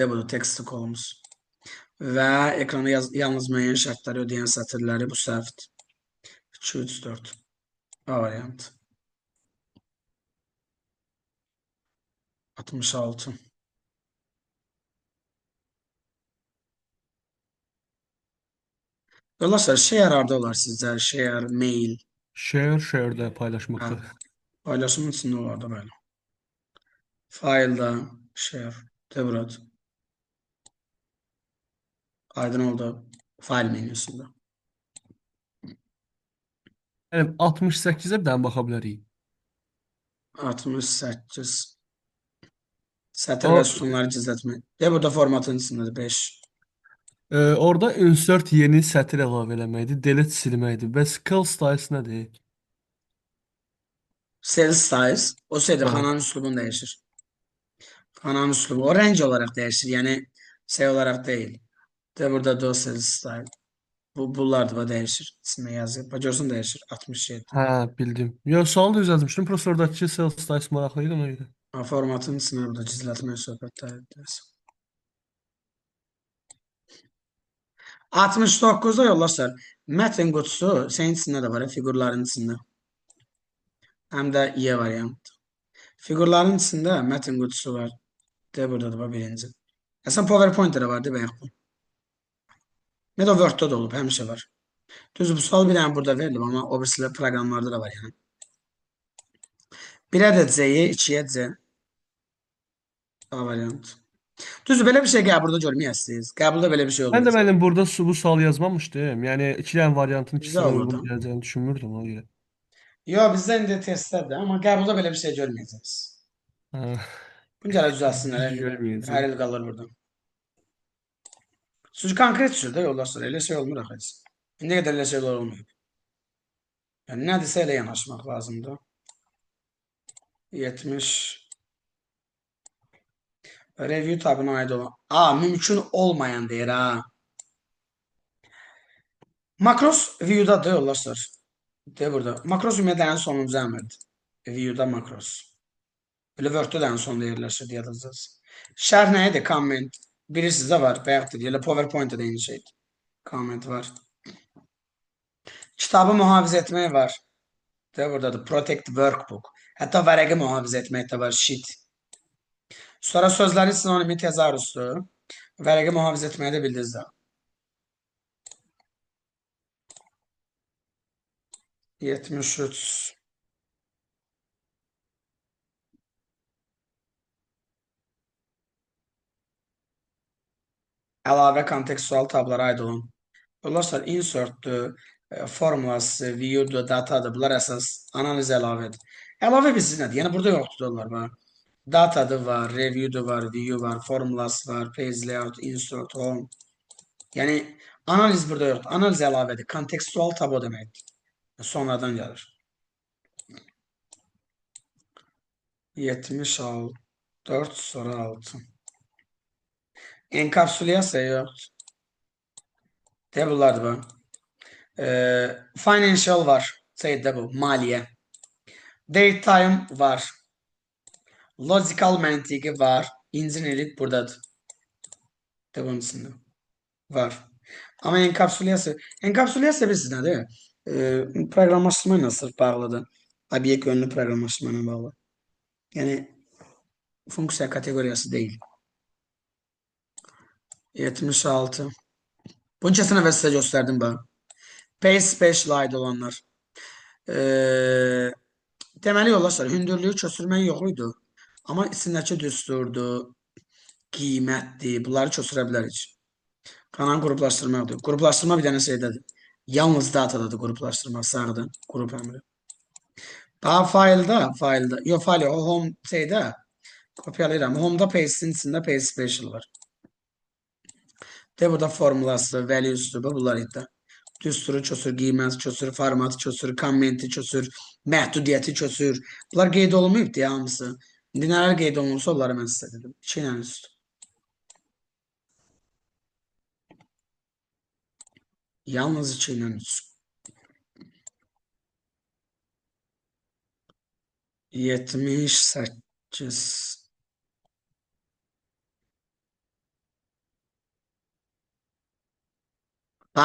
Bu text kolumuz. Və ekrana yalnız müəyyən şərtləri ödəyən sətirləri bu səhvdir. 2, 3, 4. A variant. 66. Yoldaşlar, share harda olar sizcə? Share, mail. Share-də paylaşmaqda. Paylaşımın içində olar da belə. File'da, share, de burada. Aydın oldu. File menüsündə. Yəni 68-ə bir dənə baxa bilərik. 68. Sətir və sütunları gizlətmək. De burada formatın içindədir. 5. Orada insert yeni sətir əlavə eləməkdir, delete silməkdir. Və scale styles nədir? Cell size. O şeydir, Ha. xananın üslubunu dəyişir. Xananın üslubu. O rəng olaraq dəyişir. Yəni şey olaraq deyil. De burada do cell style. Bunlar da dəyişir. İçində yazıb. Görsən dəyişir. 67. Hə, bildim. Yox, sualı düz yazmışdım. Prosta oradakı scale styles maraqlı idi ona görə. Formatın içində burada gizlətmək söhbətləri edirsən. 69-da yoldaşlar. Mətn qutusu senin içində də var, fiqurların içində. Həm də Y variantı. Fiqurların içində mətn qutusu var. De burada da var birinci. Əsən PowerPoint-də var, de bayaq bu. Ne də Word-da da olub, həmişə var. Düz bu sual bir dənə burada verilib, amma o birisi proqramlarda da var yəni. 1-ə də C-yə, 2-yə C. A variant. Düz belə bir şey qəbulda görməyəsiniz. Qəbulda belə bir şey Mən də olmaz. müəllim burada bu sualı yazmamışdım. Yəni iki dənə variantın Bizdə ikisinə olurdu. uyğun gələcəyini düşünmürdüm ona görə. Yox, bizdə indi testlərdir, amma qəbulda belə bir şey görməyəcəksiniz. Hə. Bunu gələ düzəlsinlər. Görməyəcəm. Hər il qalır burada. Çünki konkret düşür də yoldaşlar, elə şey olmur axı. İndiyə qədər elə şeylər olmayıb. Yəni nədirsə elə yanaşmaq lazımdır. 70 review tabına aid olan. Mümkün olmayan deyir ha. Makros view'dadır yoldaşlar. De burada. Makros ümumiyyətlə ən sonuncu əmrdir. View'da makros. Elə Word-də də ən sonda yerləşir yadınızdadır. Şərh nə idi? Comment. Biri sizdə var, bayaqdır. Elə PowerPoint-da da eyni şeydir. Comment var. Kitabı mühafizə etmək var. De buradadır. Protect workbook. Hətta vərəqi mühafizə etmək də var. Sheet. Sonra sözlərin sinonimi təzahürüsü. Vərəqi mühafizə etməyi də bildiniz də. 73. Əlavə kontekstual tablara aid olan. Yoldaşlar, insert'dır, formulası, view'dur, datadır. Bunlar əsas analiz əlavədir. Əlavə bilsiz nədir? Yəni burada yoxdur onlar. Datadı var, review'du var, view var, formulas var, page layout, insert, home. Yani analiz burada yoktur. Analiz əlavədir. Kontekstual tab o deməkdir. Sonradan gəlir. 76, 4 sonra 6. Enkapsülyasiya yoxdur. Bunlardır bu. Financial var. Şeydə bu, maliyyə. Date time var. Logical məntiqi var. Engineering buradadır. Bunun içində var. Ama enkapsülyasiya bilirsiniz nədir? Proqramlaşdırma ilə sırf bağlıdır. Obyekt yönlü proqramlaşdırma ilə bağlı. Yəni funksiya kateqoriyası deyil. 76. Bunu keçən əvvəl sizə göstərdim bax. Page special aid olanlar. Deməli yoldaşlar, hündürlüyü köçürmək yox idi. Amma içindəki düsturdur, qiymətdir. Bunları köçürə bilərik. Qalan qruplaşdırmaqdır. Qruplaşdırma bir dənə şeydədir. Yalnız datadadır qruplaşdırma, sağdır, qrup əmri. Daha faildə, yox fail o home şeydə kopyalayıram. Home'da page'in içində page special var. Burada formulası, value'su, bunlar idi. Düsturu köçür, qiymət köçür, formatı köçür, kommenti köçür, məhdudiyyəti köçür. Bunlar qeyd olunmayıbdır ya hamısı. İndi nələr qeyd olunursa onları mən sizə dedim. 2 ilə üstü. Yalnız 2 ilə 3. 78.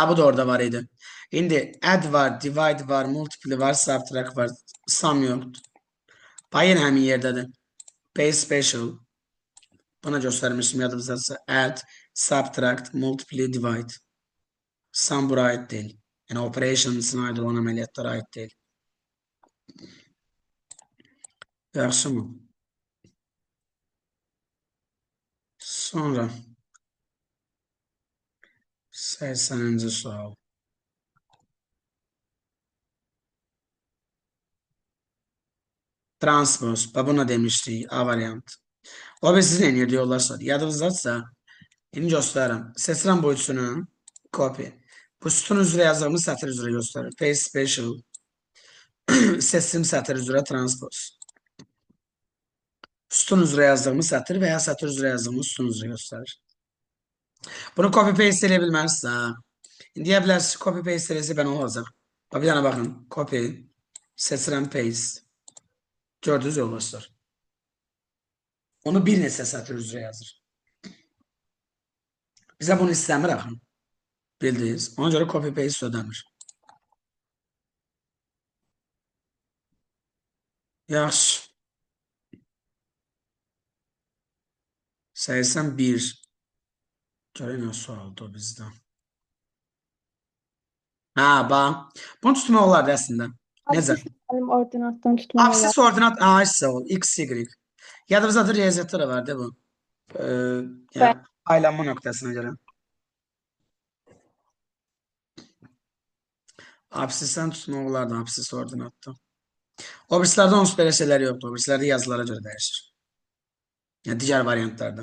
Bu da orada var idi. İndi add var, divide var, multiply var, subtract var. Sum yoktu. Yine həmin yerdədir. Pay special. Buna göstərmişim yadınızdadırsa. Add, subtract, multiply, divide. Sum bura aid deyil. Yəni operation için aid olan əməliyyatlara aid deyil. Yaxşı mı? Sonra 80-ci sual. Transpose. Buna demiştik. A variant. O biz sizin edir yoldaşlar. Yadınızdadırsa indi göstərirəm. Seçirəm boyutunu. Copy. Bu sütun üzrə yazdığımız sətir üzrə göstərir. Page special. Seçim sətir üzrə transpose. Sütun üzrə yazdığımız sətir və ya sətir üzrə yazdığımız sütun üzrə göstərir. Bunu copy paste eləyə bilmərsə, deyə bilərsiniz copy paste eləsə ben olacaq. Bir dənə baxın. Copy. Seçirəm paste. Gördünüz yoldaşlar. Onu bir neçə sətir üzrə yazır. Bizə bunu istəmir axın. Bildiniz. Ona görə copy paste ödəmir. Yaxşı. 81. Görək nə sualdır o bizdən. Bax. Bunu tutmaq olardı əslində. Necə? Mənim ordinatdan tutmam olar. Absis ordinat A ol. X, Y. Yadınızdadır riyaziyyatları var değil bu? Yəni, aylanma nöqtəsinə görə. Absisdən tutmaq olardı. Absis ordinatdan. O birislərdə onsuz belə şeylər yoxdur. O birislərdə yazılara görə dəyişir. Yəni, digər variantlarda.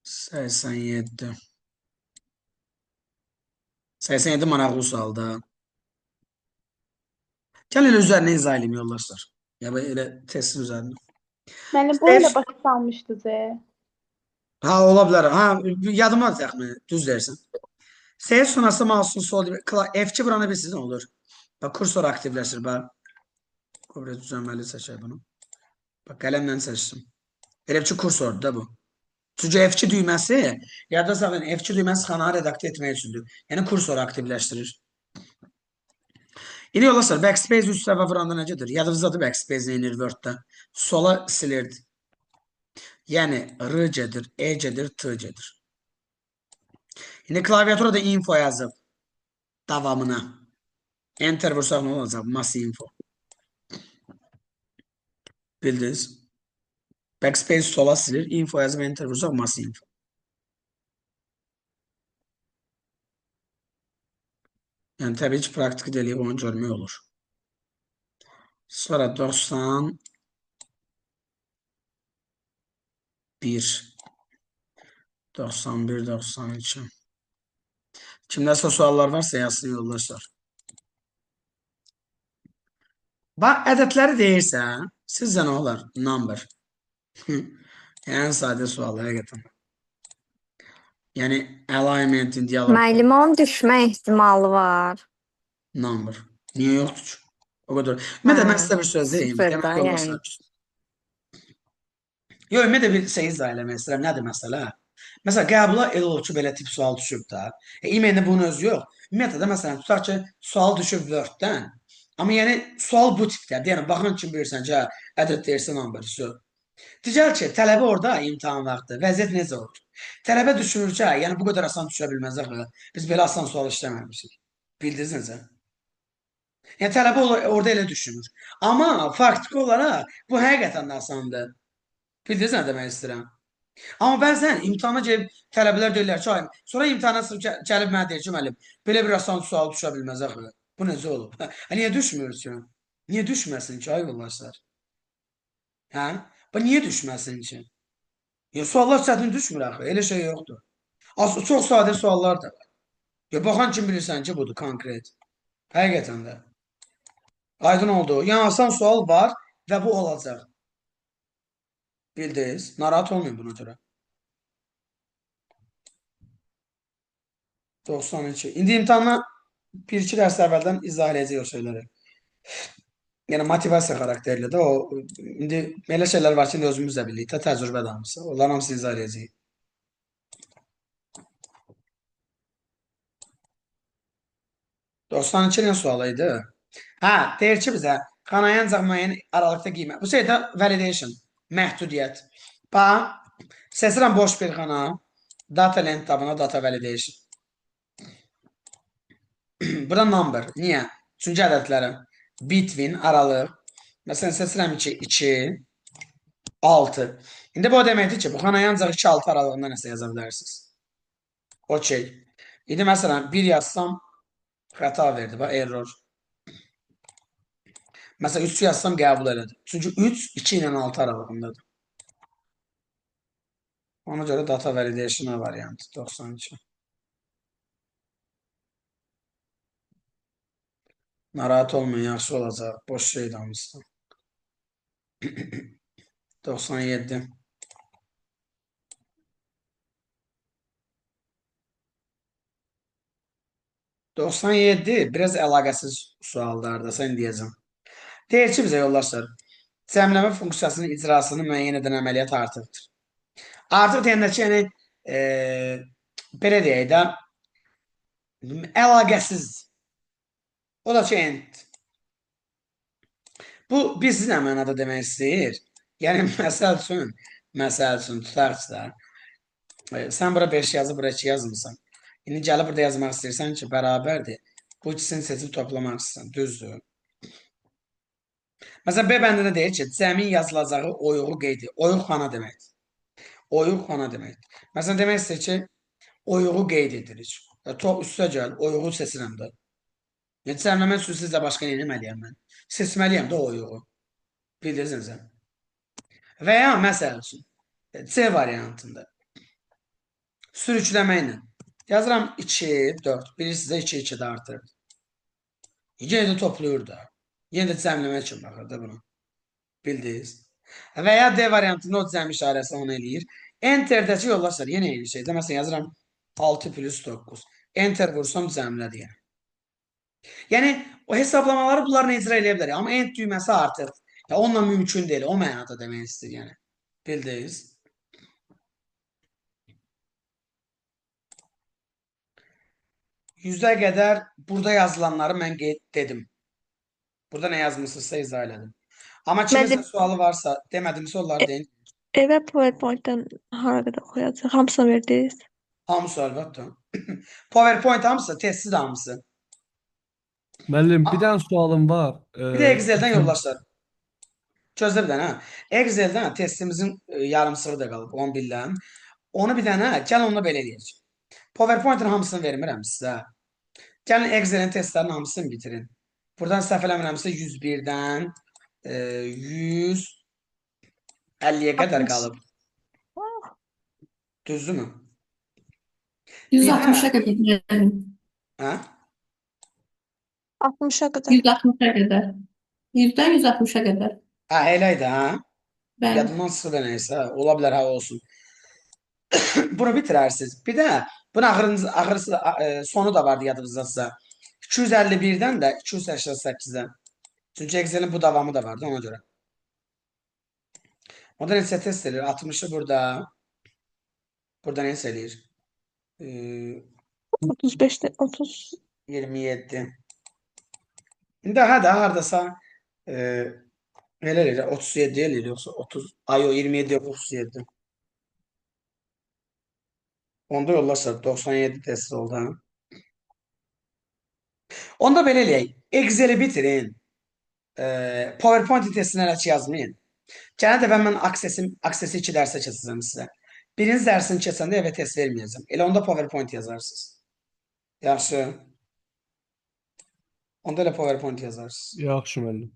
Səksən yeddi. 87 maraqlı sualda. Gəlin elə üzərinə izah edeyim yoldaşlar. Ya elə testin üzərində. Məni bu ilə başa salmışdı. Ola bilər. Yadıma təxmini düz dersin. Seyir sonrası mouse'un sol F2 buranı bilirsiniz ne olur? Bak kursor aktifləşir. Bak. Kobra düzənməli seçək bunu. Bak qələmlə seçdim. F2 kursordur da bu. Çünki F2 düyməsi, yadda saxlayın, F2 düyməsi xanağı redaktə etmək üçündür. Yəni kursoru aktivləşdirir. İndi yoldaşlar, backspace üst tərəfə vuranda necədir? Yadınızdadır backspace neyinir Word-də? Sola silirdi. Yəni R gedir, E gedir, T gedir. İndi klaviaturada info yazıb davamına. Enter vursaq nə olacaq? Mass info. Bildiniz? Backspace sola silir, info yazıb enter vursaq mass info. Yəni təbii ki, praktik eləyib onu görmək olur. Sonra 91, 91, 92. Kimlərsə suallar varsa yazsın yoldaşlar. Bax, ədədləri deyirsən, sizcə nə olar? Number. Yəni, sadə sual, həqiqətən. Yəni, alignmentin, diyalog, Müəllimə onun düşmə ehtimalı var. number. Niyə yoxdur ki? O qədər. Ümumiyyətlə, mən sizə bir söz deyim. sıfır da, Demək yoldaşlar. Yox, ümumiyyətlə bir şey izah eləmək istəyirəm. Nədir məsələ? Məsələn, qəbula elə olur ki, belə tip sual düşüb də. İmeyində bunun özü yox. Ümumiyyətlə də, məsələn, tutaq ki, sual düşüb Word-dən. Amma yəni, sual bu tipdədir. Yəni, baxın ki, bilirsən ki, ədəd deyirsən, number, söz. Digər ki, tələbə orada imtahan vaxtı, vəziyyət necə olur? Tələbə düşünür ki, yəni bu qədər asan düşə bilməz axı. Biz belə asan sual işləməmişik. Bildiniz necə? Yəni tələbə orada elə düşünür. Amma faktiki olaraq bu həqiqətən də asandır. Bildiniz nə demək istəyirəm? Amma bəzən imtahana gəlib tələbələr deyirlər ki, ay, sonra imtahana gəlib mənə deyir ki, müəllim, belə bir asan sual düşə bilməz axı. Bu necə olub? Niyə düşmür ki? Niyə düşməsin ki, ay yoldaşlar? Hə? Bu niyə düşməsin ki? Ya suallar çətin düşmür axı. Elə şey yoxdur. Çox sadə suallar da var. Ya baxan kim bilirsən ki, budur konkret. Həqiqətən də. Aydın oldu. Yəni asan sual var və bu olacaq. Bildiniz? Narahat olmayın buna görə. 92. İndi imtahana 1-2 dərs əvvəldən izah edəcək o şeyləri. Yəni motivasiya xarakterli də o. İndi belə şeylər var ki, indi özümüz də bilirik. Təcrübə də hamısı. Onların hamısını izah edəcəyik. Dostlar, sualı idi. Hə, deyir ki bizə, xanaya ancaq müəyyən aralıqda qiymət. Bu şeydə validation, məhdudiyyət. Bax, seçirəm boş bir xana, data length tabına data validation. Burada number. Niyə? Çünki ədədləri between, aralıq. Məsələn, seçirəm 2, 6. İndi bu deməkdir ki, bu xanaya ancaq 2-6 aralığında nəsə yaza bilərsiniz. Okey. İndi məsələn, 1 yazsam, xəta verdi, bax, error. Məsələn, 3 yazsam qəbul elədi. Çünki 3, 2 ilə 6 aralığındadır. Ona görə data validation variantı 92. Narahat olmayın, yaxşı olacaq. Boş şey damızdı. 97. Biraz əlaqəsiz suallardır, sən deyəcəm. Deyir ki, bizə yoldaşlar, cəmləmə funksiyasının icrasını müəyyən edən əməliyyat artıqdır. Artıq deyəndə ki, yəni, belə deyək də, əlaqəsizdir. O da ki, end. Bu, biz nə mənada demək istəyir? Yəni, məsəl üçün, tutaq ki da, sən bura 5 yazı, bura 2 yazmısan. İndi gəlib burada yazmaq istəyirsən ki, bərabərdir. Bu ikisini seçib toplamaq istəyirsən, düzdür. Məsələn, B bəndində deyir ki, cəmin yazılacağı oyuğu qeydi. Oyuq xana deməkdir. Oyuq xana deməkdir. Məsələn, demək istəyir ki, oyuğu qeyd edirik. Top üstə gəl, oyuğu seçirəm də. Yəni, cəmləmə üçün sizlə başqa nə etməliyəm mən? Seçməliyəm də oyuğu. Bildirsinizə. Və ya, məsəl üçün, C variantında sürükləmə ilə yazıram 2, 4. Biri sizə 2, 2 də artır. Yenə də toplayır da. Yenə də cəmləmə üçün baxır da buna. Bildiniz? Və ya D variantında o cəm işarəsi onu eləyir. Enter-dəki yoldaşlar yenə eyni şeydə. Məsələn, yazıram 6 plus 9. Enter vursam cəmlədir yəni. Yəni, o hesablamaları bunlarla icra eləyə bilər. Amma end düyməsi artıq. Ya, onunla mümkün deyil. O mənada demək istəyir yəni. Bildiniz? Yüzə qədər burada yazılanları mən dedim. Burada nə yazmışsınızsa izah elədim. Amma kiminsə sualı varsa, demədimsə onları deyin. Evə PowerPoint-dən hara qədər qoyacaq? Hamısını verdiniz? Hamısı əlbəttə. PowerPoint hamısı, testsiz hamısı. Müəllim, bir dənə sualım var. Bir də Excel-dən yoldaşlar. Gözlə bir dənə. Excel-dən testimizin yarımsığı da qalıb, 10 bildən. Onu bir dənə, gəl onunla belə eləyək. PowerPoint-ın hamısını vermirəm sizə. Gəlin Excel-in testlərin hamısını bitirin. Buradan səhv eləmirəmsə 101-dən 150-yə qədər 60. qalıb. Düzdürmü? 160-a qədər gəlin. Hə? 60'a kadar. 160-a qədər. 100-dən 160-a qədər. Hə, elə idi, hə? Bəli. Yadımdan çıxdı nəysə. Ola bilər, hə, olsun. Bunu bitirərsiniz. Bir də bunun sonu da vardı yadınızdadsa. 251-dən də 288-dən. Çünki Excel'in bu davamı da vardı ona görə. O da neçə test edir? 60'ı burada. Burada neçə eləyir? 35'te 30. 27. İndi hə də hardasa elə eləyir. 37 eləyir yoxsa 30. Ay o 27 yox 37. Onda yollarsa 97 test oldu. Hə? Onda belə eləyək. Excel'i bitirin. PowerPoint testini hələ ki yazmayın. Gələn dəfə mən Access-i 2 dərsə keçəcəm sizə. Birinci dərsini keçəndə evə test verməyəcəm. Elə onda PowerPoint yazarsınız. Yaxşı. Onda elə PowerPoint yazarsınız. Yaxşı müəllim.